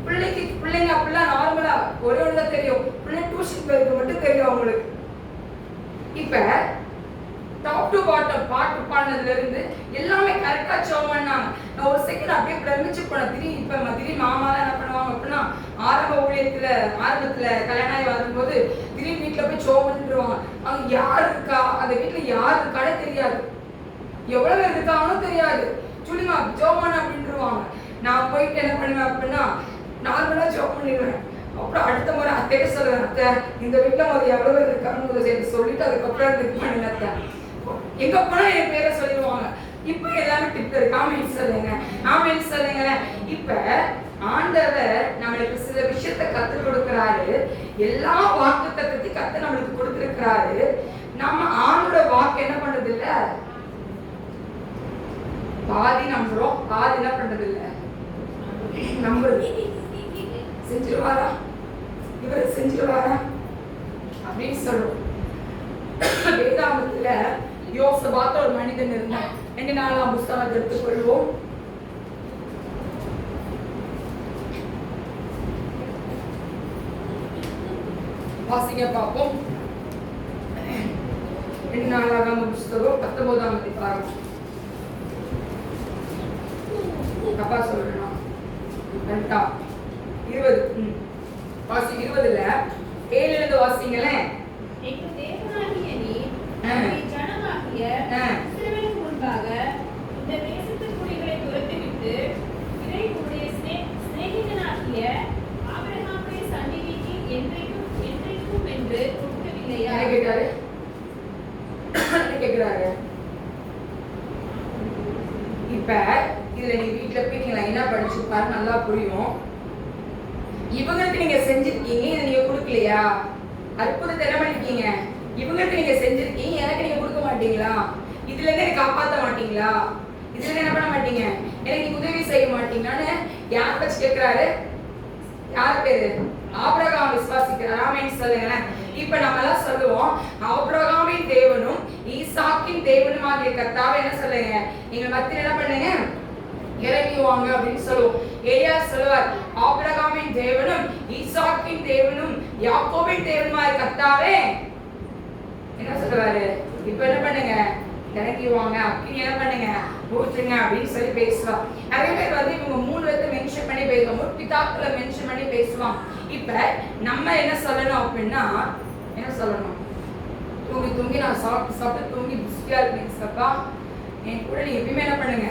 பிள்ளைங்க அப்படிலாம் நார்மலா ஒரே ஒண்ணுதான் தெரியும், பிள்ளை டியூஷன் போயிருக்கு மட்டும் தெரியும் அவங்களுக்கு. இப்ப டாப் டு பாட்டம் பாட்டு பாடினதுல இருந்து எல்லாமே கரெக்டா ஷோ பண்ணாங்க. நான் ஒரு செகண்ட் அப்படியே பிரமிச்சு போனேன். திடீர் மாமாலாம் என்ன பண்ணுவாங்க அப்படின்னா, ஆரம்பத்துல கல்யாணம் ஆகி வரும்போது திடீர் வீட்டுல போய் ஷோ பண்ணிடுவாங்க. அவங்க யார் இருக்கா, அந்த வீட்டுல யார் இருக்கானே தெரியாது, எவ்வளவு பேர் இருக்காங்கன்னு தெரியாது. சுழிமா ஷோ பண்ண அப்படின்ட்டுருவாங்க. நான் போயிட்டு என்ன பண்ணுவேன் அப்படின்னா நார்மலா ஷோ பண்ணிடுவேன். அப்புறம் அடுத்த முறை அத்தையே சொல்லுவேன், அத்தை இந்த வீட்டுல ஒரு எவ்வளவு பேர் இருக்காங்கன்னு சொல்லிட்டு அதுக்கப்புறம் திக் பண்ணுங்க அத்தை. எங்க போனா என் பேரை சொல்லிடுவாங்க. இப்ப எல்லாமே டிப் இருக்கு. ஆமேன் சொல்லுங்க, ஆமேன் சொல்லுங்க. இப்ப ஆண்டவர் நம்மளுக்கு சில விஷயத்தை கத்துக் கொடுக்கிறாரு. எல்லா வாக்குத்தத்தத்தையும் கத்து நம்மளுக்கு கொடுத்திருக்கிறாரு. நம்ம ஆண்டோட வாக்கு என்ன பண்றது இல்ல, பாதி நம்புறோம், பாதி என்ன பண்றது இல்ல நம்புறது. செஞ்சிருவாரா, இவரை செஞ்சிருவாரா அப்படின்னு சொல்றோம். வேதாகமத்துல யோசபாத் ஒரு மனிதன் இருந்தான். 2 புத்தகத்தை எடுத்துக்கொள்வோம். வாசிங்க பார்ப்போம். 2 புத்தகம் 19ஆம் அதிகாரம். தப்பா சொல்லணும், 20 வாசி 20ல 7 வாசிங்களேன். எங்கள் தேவனாகிய நீர் ஜனமாகிய இஸ்ரவேலுக்கு முன்பாக இந்த தேசத்து குடிகளை துரத்திவிட்டு இதை உடைய சிநேகிதனாகிய ஆபிரகாமுடைய சந்ததிக்கு என்றைக்கும் என்று கொடுக்கவில்லையா? கேட்கிறாரு. இப்ப இதுல நீ வீட்டுல போய் நீங்க என்ன படிச்சுப்பாரு நல்லா புரியும். இவங்களுக்கு நீங்க செஞ்சிருக்கீங்க, இதை நீங்க கொடுக்கலையா? அற்புதத்தை என்ன பண்ணிருக்கீங்க, இவங்களுக்கு நீங்க செஞ்சிருக்கீங்க, எனக்கு நீங்க கொடுக்க மாட்டீங்களா? இதுல இருந்து எனக்கு காப்பாற்ற மாட்டீங்களா? இதுல இருந்து என்ன பண்ண மாட்டீங்க, எனக்கு உதவி செய்ய மாட்டீங்களான்னு யார் வச்சு கேட்கிறாரு? யார் பேரு? ஆபிரகாம் விசுவாசிக்கிறார். ஆமென் சொல்லுங்களேன். இப்ப நம்ம எல்லாம் சொல்லுவோம், ஆபிரகாமின் தேவனும் ஈசாக்கின் தேவனும் ஆகிய கர்த்தாவே என்ன சொல்லுங்க, நீங்க மத்தியில என்ன பண்ணுங்க, இறங்கி வாங்க அப்படின்னு சொல்லுவோம். ஏலியா சொல்லுவார், ஆபிரகாமின் தேவனும் ஈசாக்கின் தேவனும் யாக்கோபின் தேவனுமாய் கர்த்தாவே என்ன சொல்லுவாரு, இப்ப என்ன பண்ணுங்க, இறங்கி வாங்க, அக்கினி என்ன பண்ணுங்க, ஊற்றுங்க அப்படின்னு சொல்லி பேசுவார். நிறைய பேர் வந்து இவங்க 3 பேர்த்த மென்ஷன் பண்ணி பேசுவாங்க, பிதாக்களை மென்ஷன் பண்ணி பேசுவாங்க. இப்ப நம்ம என்ன சொல்லணும் அப்படின்னா, என்ன சொல்லணும், தூங்கி நான் சாப்பிட்டு தூங்கி புஷ்டியா இருக்கீங்க சப்பா, என் கூட நீங்க எப்பயுமே என்ன பண்ணுங்க,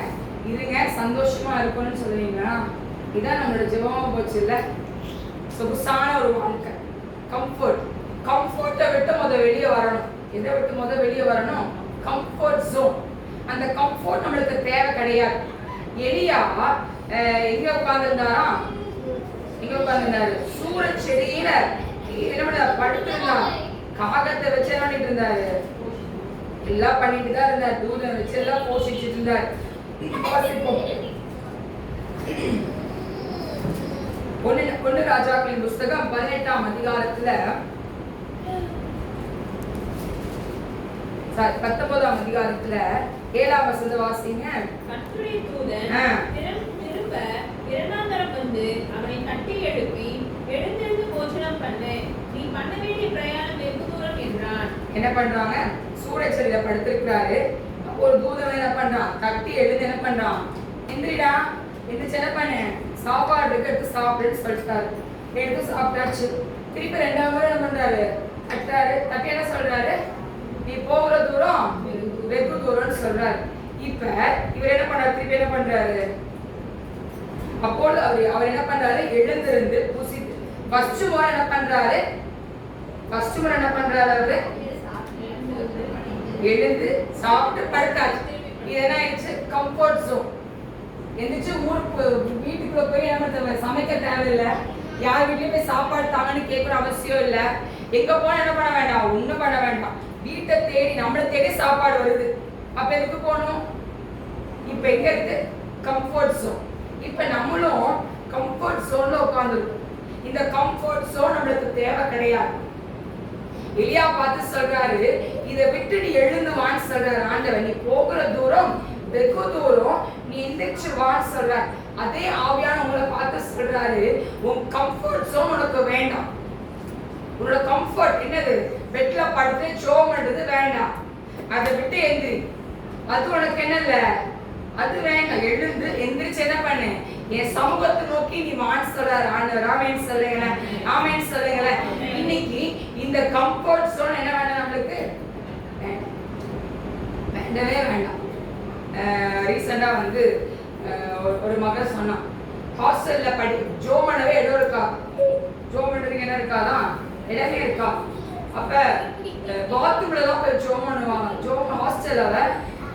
இருங்க, சந்தோஷமா இருக்கணும்னு சொல்லுவீங்களா? இதான் நம்மளோட ஜெபமா போச்சு இல்ல. சொகுசான ஒரு வாழ்க்கை, கம்ஃபர்ட்டை விட்டு வெளியே வரணும். எதை விட்டு வெளியே வரணும்? Comfort zone. அந்த கம்ஃபர்ட் நம்மளுக்கு தேவை கிடையாது. எலியா எங்க உட்கார்ந்துருந்தாரா? எங்க உட்கார்ந்துருந்தாரு? சூர செடியில என்ன பண்ண படுத்திருந்தார். காகத்தை வச்சு என்ன பண்ணிட்டு இருந்தாரு, எல்லாம் பண்ணிட்டு தான் இருந்தார். தூதன் வச்சு எல்லாம் போஷிச்சுட்டு இருந்தார். ஒன்னு ராஜாக்களின் புஸ்தகம் 18ஆம் அதிகாரத்துல 19ஆம் அதிகாரத்துல 7ஆம் வசனத்தை வாசிங்க. கர்த்தருடைய தூதன் திரும்ப 2ஆம் தரம் வந்து அவனை தட்டி எழுப்பி, எழுந்திருந்து போஜனம் பண்ணு, நீ பண்ண வேண்டிய பிரயாணம் வெகு தூரம் என்றான். என்ன பண்றாங்க? சூரச்செடியில படுத்திருக்கிறாரு. ஒரு தூதன் என்ன பண்றான், தட்டி எழுந்து என்ன பண்றான், எந்திரிடா, எந்திரிச்சு என்ன பண்ணு, சாப்பாடு இருக்கு, எடுத்து சாப்பிடுன்னு சொல்லிட்டாரு. எடுத்து சாப்பிட்டாச்சு. திருப்பி 2ஆம் முறை என்ன பண்றாரு, தட்டாரு. தட்டி என்ன சொல்றாரு, நீ போகிற தூரம் வெகு தூரம்னு சொல்றாரு. இப்ப இவர் என்ன பண்றாரு, திருப்பி என்ன பண்றாரு, அப்போது அவர் என்ன பண்றாரு, எழுந்திருந்து புசித்து ஃபர்ஸ்ட் முறை என்ன பண்றாரு, அவரு எழுந்து சாப்பிட்டு படுத்தாச்சு. இது என்ன ஆயிடுச்சு, கம்ஃபர்ட் ஜோன். எந்திரிச்சு வீட்டுக்குள்ள போய் நம்ம சமைக்க தேவையில்லை, யார் வீட்லயும் போய் சாப்பாடு தாங்கன்னு கேட்கற அவசியம் இல்லை. எங்க போனா என்ன பண்ண வேண்டாம், ஒண்ணும் பண்ண வேண்டாம், வீட்டை தேடி நம்மளை தேடி சாப்பாடு வருது. அப்ப எதுக்கு போகணும்? இப்ப எங்க இருக்கு, கம்ஃபர்ட் ஜோன். இப்ப நம்மளும் கம்ஃபர்ட் ஜோன்ல உட்காந்துருக்கோம். இந்த கம்ஃபர்ட் ஜோன் நம்மளுக்கு தேவை கிடையாது. எலியா பார்த்து சொல்றாரு, இதை விட்டு நீ எழுந்து வான்னு சொல்றாரு ஆண்டவர். நீ போகிற தூரம் வெகு தூரம், நீ எந்திரிச்சு வான்னு சொல்றாரு. அதே ஆவியான உங்களை பார்த்து சொல்றாரு, உன் கம்ஃபர்ட் ஜோன் உனக்கு வேண்டாம். உன்னோட கம்ஃபர்ட் என்னது? பெட்ல படுத்து ஜோம் பண்றது வேண்டாம். அதை விட்டு எந்திரி. அது உனக்கு என்ன இல்ல, அது வேண்டாம். எழுந்து எந்திரிச்சு என்ன பண்ணு, என் சமூகத்தை நோக்கி நீ வான்னு சொல்றாரு ஆண்டவர். ஆமென் சொல்லுங்களேன், ஆமென் சொல்லுங்களேன். இன்னைக்கு இந்த கம்ஃபர்ட் ஜோன் என்ன வேண்டாம் நம்மளுக்கு, வேண்டவே வேண்டாம். ரீசெண்டா வந்து ஒரு மகள் சொன்னான், ஹாஸ்டல்ல ஜோம் பண்ணவே இடம் இருக்கா, ஜோம் பண்றதுக்கு என்ன இருக்காதான், இடமே இருக்கா. அப்ப பாத்ரூம்ல தான் போய் ஜோம் பண்ணுவாங்க. ஜோம் ஹாஸ்டல்ல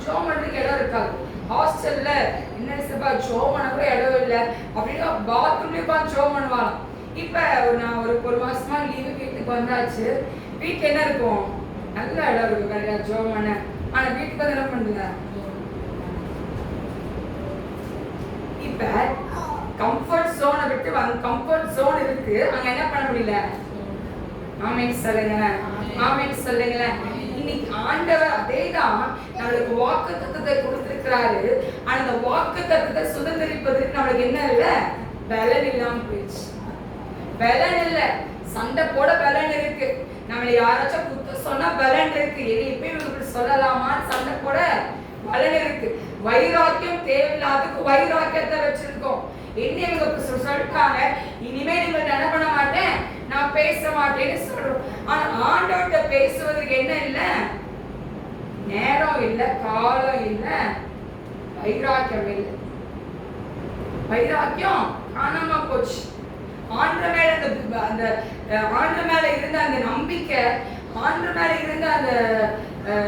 ஜோம் பண்றதுக்கு இடம் இருக்காது. ஹாஸ்டல்ல என்ன சப்பா ஜோம் பண்ண கூட இடம் இல்லை அப்படின்னா பாத்ரூம்லயே உட்காந்து ஜோம் பண்ணுவாங்க. இப்ப நான் ஒரு மாசமா லீவு வீட்டுக்கு வந்தாச்சு. வீட்டுக்கு என்ன இருக்கும், நல்ல இடம் இருக்கும் கரெக்டா ஜோம் பண்ண. ஆனா வீட்டுக்கு வந்து என்ன பண்ணுங்க, இப்ப கம்ஃபர்ட் ஜோனை விட்டு கம்ஃபர்ட் ஜோன் இருக்கு, அங்க என்ன பண்ண முடியல. ஆமென் சொல்லுங்களேன், ஆமென் சொல்லுங்களேன். இன்னைக்கு ஆண்டவர் அதேதான் நம்மளுக்கு வாக்குத்தத்தத்தை கொடுத்திருக்கிறாரு. அந்த வாக்குத்தத்தத்தை சுதந்திரிப்பதற்கு நம்மளுக்கு என்ன இல்ல, பலன் இல்லாம போயிடுச்சு. பலன் இல்ல, சண்டை போட பலன் இருக்கு. நம்மள யாராச்சும் குத்த சொன்னா பலன் இருக்கு. இப்ப இவங்களுக்கு சொல்லலாமா சண்டை போட பலன் இருக்கு. வைராக்கியம் தேவையில்லாததுக்கு வைராக்கியத்தை வச்சிருக்கோம். என்ன இவங்க சொல்லிட்டாங்க, இனிமே நீங்க என்ன பண்ண மாட்டேன், நான் பேச மாட்டேன்னு சொல்றோம். ஆனா ஆண்டவர்கிட்ட பேசுவதற்கு என்ன இல்ல, நேரம் இல்ல, காலம் இல்ல, வைராக்கியம் இல்ல. வைராக்கியம் காணாம போச்சு. ஆண்டவர் மேல அந்த ஆண்டவர் மேல இருந்த அந்த நம்பிக்கை, ஆண்டவர் மேல இருந்த அந்த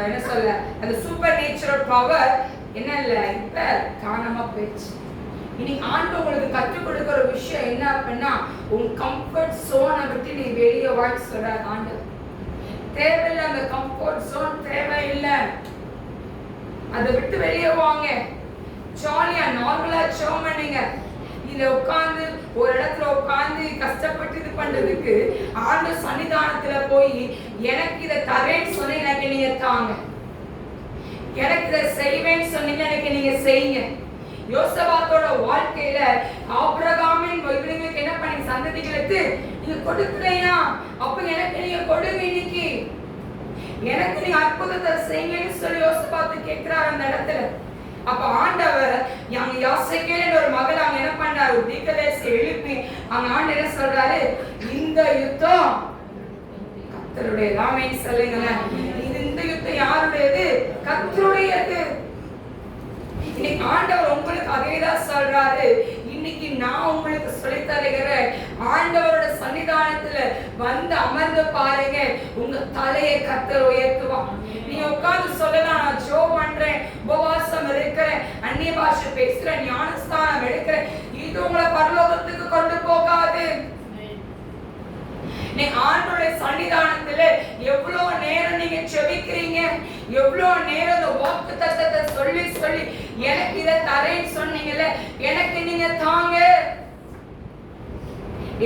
என்ன சொல்ல, அந்த சூப்பர் நேச்சுரல் பவர் என்ன இல்ல, இப்ப காணாம போயிடுச்சு. இன்னைக்கு ஆண்டவர் உங்களுக்கு கற்றுக் கொடுக்கிற விஷயம் என்ன அப்படின்னா, உன் கம்ஃபர்ட் ஜோனை விட்டு நீ வெளியே வான்னு சொல்ற ஆண்டவர். தேவையில்லை, அந்த கம்ஃபர்ட் ஜோன் தேவையில்லை, அதை விட்டு வெளியே வாங்க. ஜாலியா நார்மலா ஜெபம் பண்ணுங்க. இதுல உட்கார்ந்து ஒரு இடத்துல உட்கார்ந்து கஷ்டப்பட்டு இது பண்றதுக்கு ஆண்டவர் சன்னிதானத்துல போய் எனக்கு இதை தரேன்னு சொன்ன எனக்கு நீங்க தாங்க, எனக்கு இதை செய்வேன்னு சொன்னீங்க எனக்கு நீங்க செய்யுங்க. யோசபாத்தோட வாழ்க்கையில ஆபிரகாமின் இவங்களுக்கு என்ன பண்ணி சந்ததிகளுக்கு நீங்க கொடுக்கலையா, அப்ப எனக்கு நீங்க கொடுங்க, இன்னைக்கு எனக்கு நீங்க அற்புதத்தை செய்யுங்கன்னு சொல்லி யோசபாத்து கேட்கிறார் அந்த இடத்துல. அப்ப ஆண்டவர் அங்க யாசேக்கேல் ஒரு மகள் அங்க என்ன பண்றாரு, தீர்க்கதரிசி எழுப்பி அங்க ஆண்டவர் என்ன சொல்றாரு, இந்த யுத்தம் கர்த்தருடையது. ஆமென் சொல்லுங்களேன். இந்த யுத்தம் யாருடையது, கர்த்தருடையது. இன்னைக்கு ஆண்டவர் உங்களுக்கு அதேதான் சொல்றாரு. இன்னைக்கு நான் உங்களுக்கு சொல்லி தருகிறேன், ஆண்டவரோட சன்னிதானத்துல வந்து அமர்ந்து பாருங்க, உங்க தலையை கர்த்தர் உயர்த்துவான். நீ உட்கார்ந்து சொல்லலாம், நான் ஜெபம் பண்றேன், உபவாசம் இருக்கிறேன், அந்நிய பாஷை பேசுறேன், ஞானஸ்தானம் எடுக்கிறேன், இது உங்களை பரலோகத்துக்கு கொண்டு போகாது. நீ ஆண்டவருடைய சன்னிதானத்துல எவ்வளவு நேரம் நீங்க ஜெபிக்கிறீங்க, எவ்வளவு நேரம் அந்த வாக்குத்தத்தத்தை சொல்லி சொல்லி எனக்கு இதை தரேன்னு சொன்னீங்கல்ல, எனக்கு நீங்க தாங்க.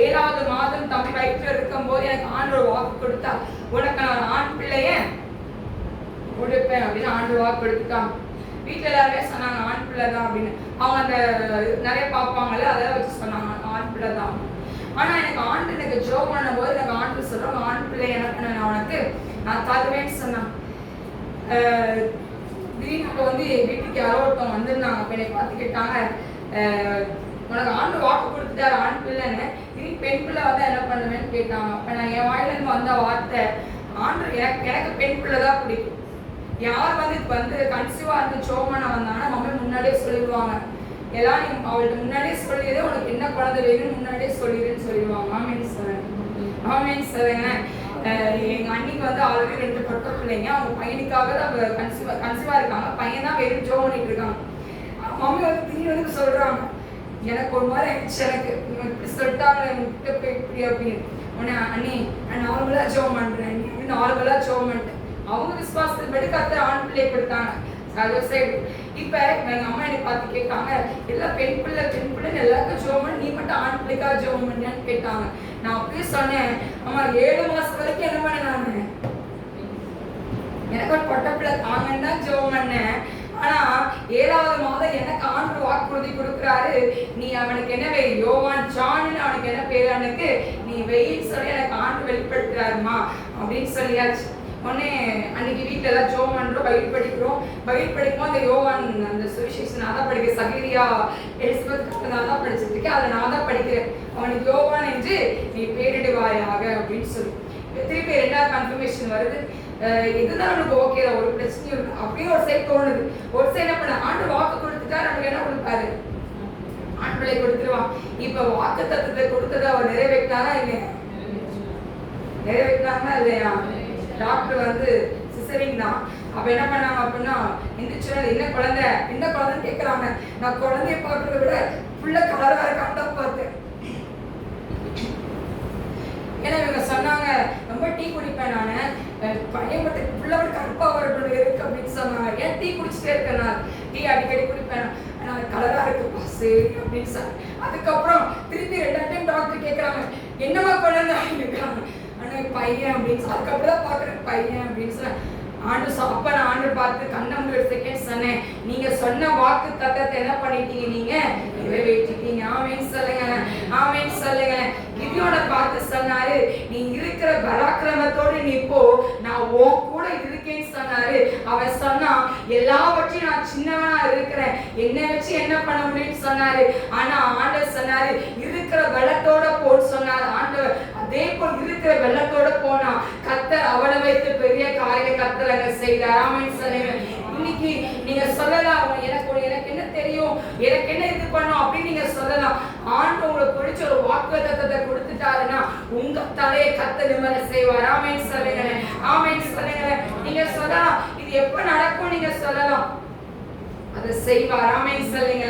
7வது மாதம் தம்பி வயிற்றுல இருக்கும் போது எனக்கு ஆண்டவர் வாக்கு கொடுத்தா, உனக்கு நான் ஆண் பிள்ளைய கொடுப்பேன் அப்படின்னு ஆண்டவர் வாக்கு கொடுத்துட்டாங்க. வீட்டுல எல்லாருமே சொன்னாங்க ஆண் பிள்ளை தான் அப்படின்னு. அவங்க அந்த நிறைய பார்ப்பாங்கல்ல, அதெல்லாம் வச்சு சொன்னாங்க ஆண் பிள்ளை தான். ஆனா எனக்கு ஆண்டு எனக்கு ஜோப் பண்ணும் போது எனக்கு ஆண்டு சொல்றோம், ஆண் பிள்ளை எனக்கு நான் உனக்கு நான் தருவேன்னு சொன்னான். திடீர்னு வந்து வீட்டுக்கு யாரோ ஒருத்தவங்க வந்திருந்தாங்க. அப்ப என்னை பார்த்து கேட்டாங்க, உனக்கு ஆண்டு வாக்கு கொடுத்துட்டாரு ஆண் பிள்ளைன்னு, திடீர்னு பெண் பிள்ளை வந்து என்ன பண்ணுவேன்னு கேட்டாங்க. அப்ப நான் என் வாயில இருந்து வந்த வார்த்தை, ஆண்டு எனக்கு பெண் பிள்ளை தான் பிடிக்கும். யார் வந்து கன்சீவா இருந்து சோமன வந்தாங்கன்னா மம்மி முன்னாடியே சொல்லிடுவாங்க, எல்லாம் நீ அவள்கிட்ட முன்னாடியே சொல்லிடுது, உனக்கு என்ன குழந்தை வேணும்னு முன்னாடியே சொல்லிடுன்னு சொல்லிடுவாங்க. ஆமேன்னு சொல்லுங்க, ஆமேன்னு சொல்லுங்க. எங்க அன்னைக்கு வந்து ஆல்ரெடி 2 பொட்ட பிள்ளைங்க, அவங்க பையனுக்காக தான் கன்சீவா இருக்காங்க, பையன் தான் வெறும் ஜோ பண்ணிட்டு இருக்காங்க. மம்மி வந்து திடீர்னு வந்து சொல்றாங்க, எனக்கு ஒரு மாதிரி ஆயிடுச்சு, எனக்கு இப்படி சொல்லிட்டாங்க கிட்ட போய் இப்படி அப்படின்னு. உடனே அண்ணி நான் நார்மலா ஜோ பண்றேன், நார்மலா ஜோ பண்ணிட்டேன். அவங்க விசுவாசத்துக்கு படி கர்த்தர் ஆண் பிள்ளையை கொடுத்தாங்க. இப்ப எங்க அம்மா என்னை பார்த்து கேட்டாங்க, எல்லாம் பெண் பிள்ளைன்னு எல்லாருக்கும் ஜெபம் பண்ணி நீ மட்டும் ஆண் பிள்ளைக்காக ஜெபம் பண்ணியான்னு கேட்டாங்க. நான் அப்படியே சொன்னேன், அம்மா 7 மாசம் வரைக்கும் என்ன பண்ணேன், நானு எனக்கு ஒரு பொட்ட பிள்ளை தாங்கன்னு தான் ஜெபம் பண்ணேன். ஆனா 7வது மாதம் எனக்கு ஆண்டு வாக்குறுதி கொடுக்குறாரு, நீ அவனுக்கு என்ன வை, யோவான் ஜான்னு அவனுக்கு என்ன பேரு, அவனுக்கு நீ வெயின்னு சொல்லி எனக்கு ஆண்டு வெளிப்படுத்துறாருமா அப்படின்னு சொல்லியாச்சு. உடனே அன்னைக்கு வீட்டில் எல்லாம் ஜெபம் பண்றோம், பைபிள் படிக்கிறோம். பைபிள் படிக்கும்போது அந்த யோவான் அந்த சுவிசேஷம் நான் தான் படிக்கிறேன், சகரியா எலிசபெத் நான் தான் படிச்சுட்டு இருக்கேன், அதை நான் தான் படிக்கிறேன். அவனுக்கு யோவான் என்று நீ பேரிடுவாயாக அப்படின்னு சொல்லி திருப்பி 2வது கன்ஃபர்மேஷன் வருது. இதுதான் நமக்கு ஓகே, ஒரு பிரச்சனையும் இருக்கு அப்படின்னு ஒரு சைடு தோணுது. ஒரு சைடு என்ன பண்ண, ஆண்டு வாக்கு கொடுத்துட்டா நமக்கு என்ன கொடுப்பாரு, ஆண் பிள்ளை கொடுத்துருவான். இப்ப வாக்கு தத்துவத்தை கொடுத்ததை அவர் நிறைவேற்றாரா இல்லையா, நிறைவேற்றாங்களா இல்லையா? டாக்டர் சிசரிங் தான். அப்ப என்ன பண்ணாங்க அப்படின்னா, எந்திரிச்சு என்ன குழந்தைன்னு கேட்கறாங்க. நான் குழந்தைய பார்க்கறத விட புள்ள கலரா இருக்கான்னு தான் பார்த்தேன். ஏன்னா இவங்க சொன்னாங்க, ரொம்ப டீ குடிப்பேன் நானு, பையன் மட்டும் புள்ளவர் கருப்பா வரணும் இருக்கு அப்படின்னு சொன்னாங்க. ஏன் டீ குடிச்சுட்டே இருக்கேன், நான் டீ அடிக்கடி குடிப்பேன், நான் கலரா இருக்குப்பா சரி அப்படின்னு சொன்னேன். அதுக்கப்புறம் திருப்பி 2 டைம் டாக்டர் கேட்கறாங்க, என்னவா குழந்தை இருக்காங்க, பையன் அப்படின்னு. அதுக்கப்புறம் தான் பாக்குறேன் பையன் அப்படின்னு சொன்னேன். ஆண்டு அப்ப நான் ஆண்டு பார்த்து கண்ணம்பு செகண்ட் சொன்னேன், நீங்க சொன்ன வாக்கு தத்தத்தை என்ன பண்ணிட்டீங்க, நீங்க நிறைவேற்றிட்டீங்க. ஆமென் சொல்லுங்க, ஆமென் சொல்லுங்க. கிதியோனை பார்த்து சொன்னாரு, நீ இருக்கிற பராக்கிரமத்தோடு நீ போ, நான் உன் கூட இருக்கேன்னு சொன்னாரு. அவன் சொன்னா, எல்லாவற்றையும் நான் சின்னவனா இருக்கிறேன், என்னை வச்சு என்ன பண்ண முடியும்னு சொன்னாரு. ஆனா ஆண்டவர் சொன்னாரு, இருக்கிற பலத்தோட போன்னு சொன்னாரு ஆண்டவர். அதே போல் இருக்கிற வெள்ளத்தோட போனா கர்த்தர் அவளை வைத்து பெரிய காரிய கர்த்தர் அங்க செய்தார். ஆமென் சொல்லுங்க. இன்னைக்கு நீங்க சொல்லலாம், எனக்கு என்ன தெரியும், எனக்கு என்ன இது பண்ணும் அப்படின்னு நீங்க சொல்லலாம். ஆண்டு உங்களுக்கு பிடிச்ச ஒரு வாக்குத்தத்தத்தை கொடுத்துட்டாருன்னா உங்க தலையை கர்த்தர் நிமிர செய்வார். ஆமென் சொல்லுங்க, ஆமென் சொல்லுங்க. நீங்க சொல்லலாம், இது எப்ப நடக்கும் நீங்க சொல்லலாம், அதை செய்வார். ஆமென் சொல்லுங்க,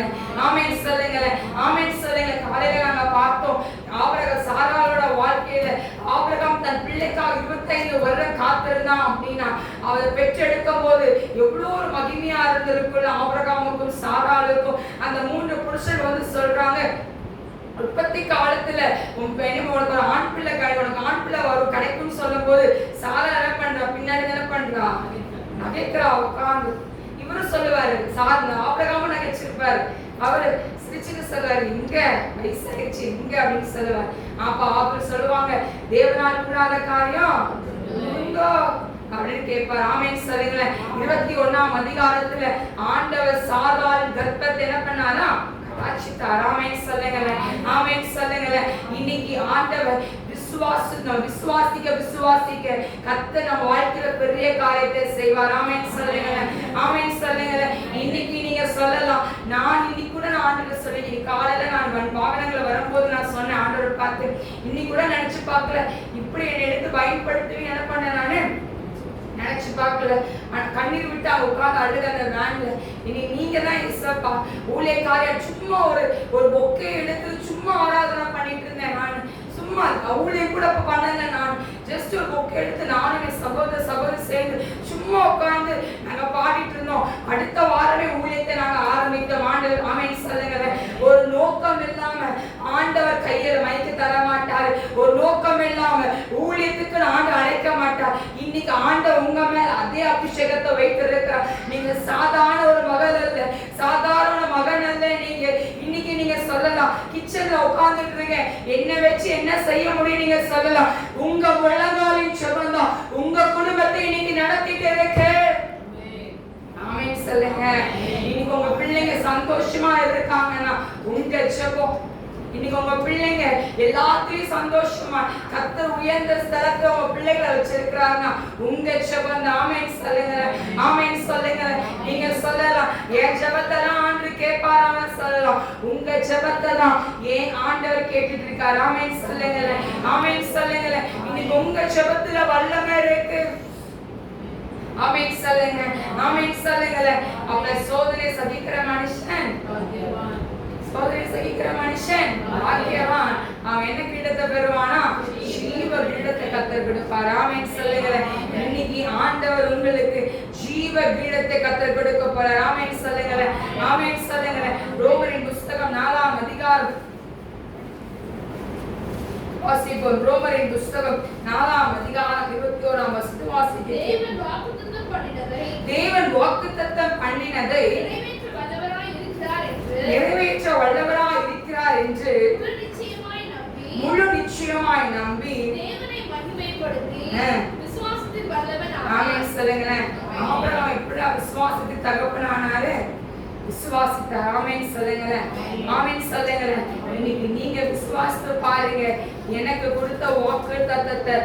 ஆமென் சொல்லுங்க, ஆமென் சொல்லுங்க. காலையில நாங்க பார்த்தோம், ஆபிரகாம் சாராளோட வாழ்க்கையில ஆபிரகாம் தன் பிள்ளைக்காக 25 வருடம் காத்திருந்தான் அப்படின்னா அவரை பெற்றெடுக்கும் போது எவ்வளவு ஒரு மகிமையா இருந்திருக்குள்ள ஆபிரகாமுக்கும் சாராளுக்கும். அந்த 3 புருஷர் சொல்றாங்க, உற்பத்தி காலத்துல உன் பெண் உனக்கு ஒரு ஆண் பிள்ளை உனக்கு ஆண் பிள்ளை வரும் கிடைக்கும்னு சொல்லும் போது சாரா என்ன பண்றா, பின்னாடி என்ன பண்றா, நகைக்கிறா உட்கார்ந்து. இவரும் சொல்லுவாரு, ஆபிரகாமும் நகைச்சிருப்பாரு. அவரு சிரிச்சுட்டு சொல்லுவாரு, இங்க வயசாயிடுச்சு இங்க அப்படின்னு சொல்லுவாரு. அப்ப ஆபிரகாம் சொல்லுவாங்க, தேவனால் கூடாத காரியம் அப்படின்னு கேட்பாரு. ஆமென் சொல்லுங்களேன். 21ஆம் அதிகாரத்துல ஆண்டவர் சாராள் கர்ப்பத்தை என்ன பண்ணாரா, ஆமென் சொல்லுங்களேன், ஆமென் சொல்லுங்களேன். இன்னைக்கு ஆண்டவர் விசுவாசிக்க கர்த்தர் நம்ம வாழ்க்கையில பெரிய காரியத்தை செய்வார். ஆமென் சொல்லுங்களேன், ஆமென் சொல்லுங்களேன். இன்னைக்கு நீங்க சொல்லலாம், நான் இன்னைக்கு கூட நான் ஆண்டவர் சொல்லி காலையில நான் வாகனங்களை வரும்போது நான் சொன்னேன், ஆண்டவர் பார்த்து இன்னைக்கு கூட நினைச்சு பார்க்கல, இப்படி என்னை எடுத்து பயன்படுத்தி என்ன பண்ண நானு நினைச்சு பார்க்கல. கண்ணீர் விட்டு உட்கார்ந்து அழுத அந்த வேன்ல, இனி நீங்க தான் இசப்பா ஊழியக்காரியா சும்மா ஒரு பொக்கை எடுத்து சும்மா ஆராதனை பண்ணிட்டு இருந்தேன். நான் சும்மா ஊழியம் கூட பண்ணல, நான் ஜஸ்ட் ஒரு பொக்கை எடுத்து நானும் என் சகோதரி சேர்ந்து சும்மா உட்கார்ந்து நாங்க பாடிட்டு இருந்தோம். அடுத்த வாரமே ஊழியத்தை நாங்க ஆரம்பித்தோம். ஆண்டவர் ஆமென் சொல்லுங்க. ஒரு நோக்கம் இல்லாம ஆண்டவர் கையில மைக்கு தர மாட்டாரு, ஒரு நோக்கம் இல்லாம ஊழியத்துக்கு ஆண்டு அழைக்க மாட்டார். இன்னைக்கு ஆண்டவர் உங்க மேல அதே அபிஷேகத்தை வைத்திருக்கிறார். நீங்க சாதாரண ஒரு மகள் அல்ல, சாதாரண மகன் அல்ல. நீங்க இன்னைக்கு நீங்க சொல்லலாம், கிச்சன்ல உட்கார்ந்துட்டு இருக்கீங்க, என்ன வச்சு என்ன செய்ய முடியும் நீங்க சொல்லலாம். உங்க முழங்காலின் ஜெபம் தான் உங்க குடும்பத்தை இன்னைக்கு நடத்திட்டு இருக்கு. ஆமென் சொல்லுங்க. இன்னைக்கு உங்க பிள்ளைங்க சந்தோஷமா இருக்காங்கன்னா உங்க ஜெபம். இன்னைக்கு உங்க பிள்ளைங்க எல்லாத்தையும் சந்தோஷமா கர்த்தர் உயர்ந்த ஸ்தலத்துல உங்க பிள்ளைகளை வச்சிருக்கிறாங்கன்னா உங்க ஜெபம். ஆமென் சொல்லுங்க, ஆமென் சொல்லுங்க. நீங்க சொல்லலாம், என் ஜெபத்தெல்லாம் ஆண்டவர் கேட்பாரான்னு சொல்லலாம். உங்க ஜெபத்தை தான் ஏன் ஆண்டவர் கேட்டுட்டு இருக்காரு. ஆமென் சொல்லுங்க, ஆமென் சொல்லுங்க. இன்னைக்கு உங்க ஜெபத்துல வல்லமை இருக்கு. ஆமென் சொல்லுங்க, ஆமென் சொல்லுங்க. அவளை சோதனை சகிக்கிற மனுஷன் பாக்கியவான். அவன் என்ன கிரீடத்தை பெறுவானா, ஜீவ கிரீடத்தை கர்த்தர் கொடுப்பார். ஆமென் சொல்லுங்க. இன்னைக்கு ஆண்டவர் உங்களுக்கு ஜீவ கிரீடத்தை கர்த்தர் கொடுக்க போறார். ஆமென் சொல்லுங்களேன். ஆமென் சொல்லுங்களேன். ரோமரின் புஸ்தகம் 4ஆம் அதிகாரம் வாசிப்போம். ரோமரின் புஸ்தகம் 4ஆம் அதிகாரம் 21ஆம் வசனம் வாசிப்போம். தேவன் வாக்குத்தத்தம் பண்ணினதை நிறைவேற்ற வல்லவராய் இருக்கிறார் என்று முழு நிச்சயமாய் நம்பி விசுவாசத்தின் வல்லவன் ஆமென் சொல்லுங்களேன். ஆபிரகாம் எப்படியா விசுவாசத்துக்கு தகப்பனானாரு? விசுவாசித்தார். ஆமென் சொல்லுங்களேன். ஆமென் சொல்லுங்களேன். இன்னைக்கு நீங்க விசுவாசத்தை பாருங்க. எனக்கு கொடுத்த வாக்குத்தத்தத்தை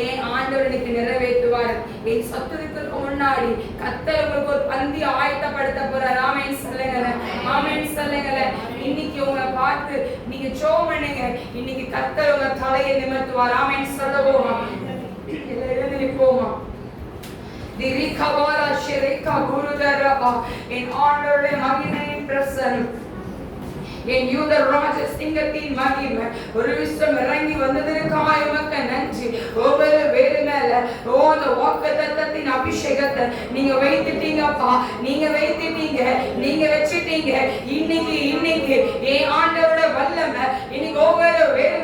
என் ஆண்டவர் இன்னைக்கு நிறைவேற்றுவார். என் சத்துருக்களுக்கு முன்னாடி கர்த்தர் உங்களுக்கு ஒரு பந்தி ஆயத்தப்படுத்த போறார். ஆமென் சொல்லுங்களேன். ஆமென் சொல்லுங்களேன். இன்னைக்கு உங்களை பார்த்து நீங்க ஜெபம் பண்ணுங்க. இன்னைக்கு கர்த்தர் உங்க தலையை நிமிர்த்துவார். ஆமென் சொல்லுவோமா? எழுந்திருப்போமா? Dirikavara Shirika Gurudaraba in honor of Magina Prasan. என் யூத ராஜ சிங்கத்தின் மகிமை ஒரு விஷயம் இறங்கி வந்ததற்காக உமக்கு நன்றி. ஒவ்வொரு வேறு மேல அந்த வாக்குத்தத்தத்தின் அபிஷேகத்தை நீங்க வைத்துட்டீங்கப்பா. நீங்க வைத்துட்டீங்க, நீங்க வச்சுட்டீங்க. இன்னைக்கு என் ஆண்டவரோட வல்லமை இன்னைக்கு ஒவ்வொரு வேறு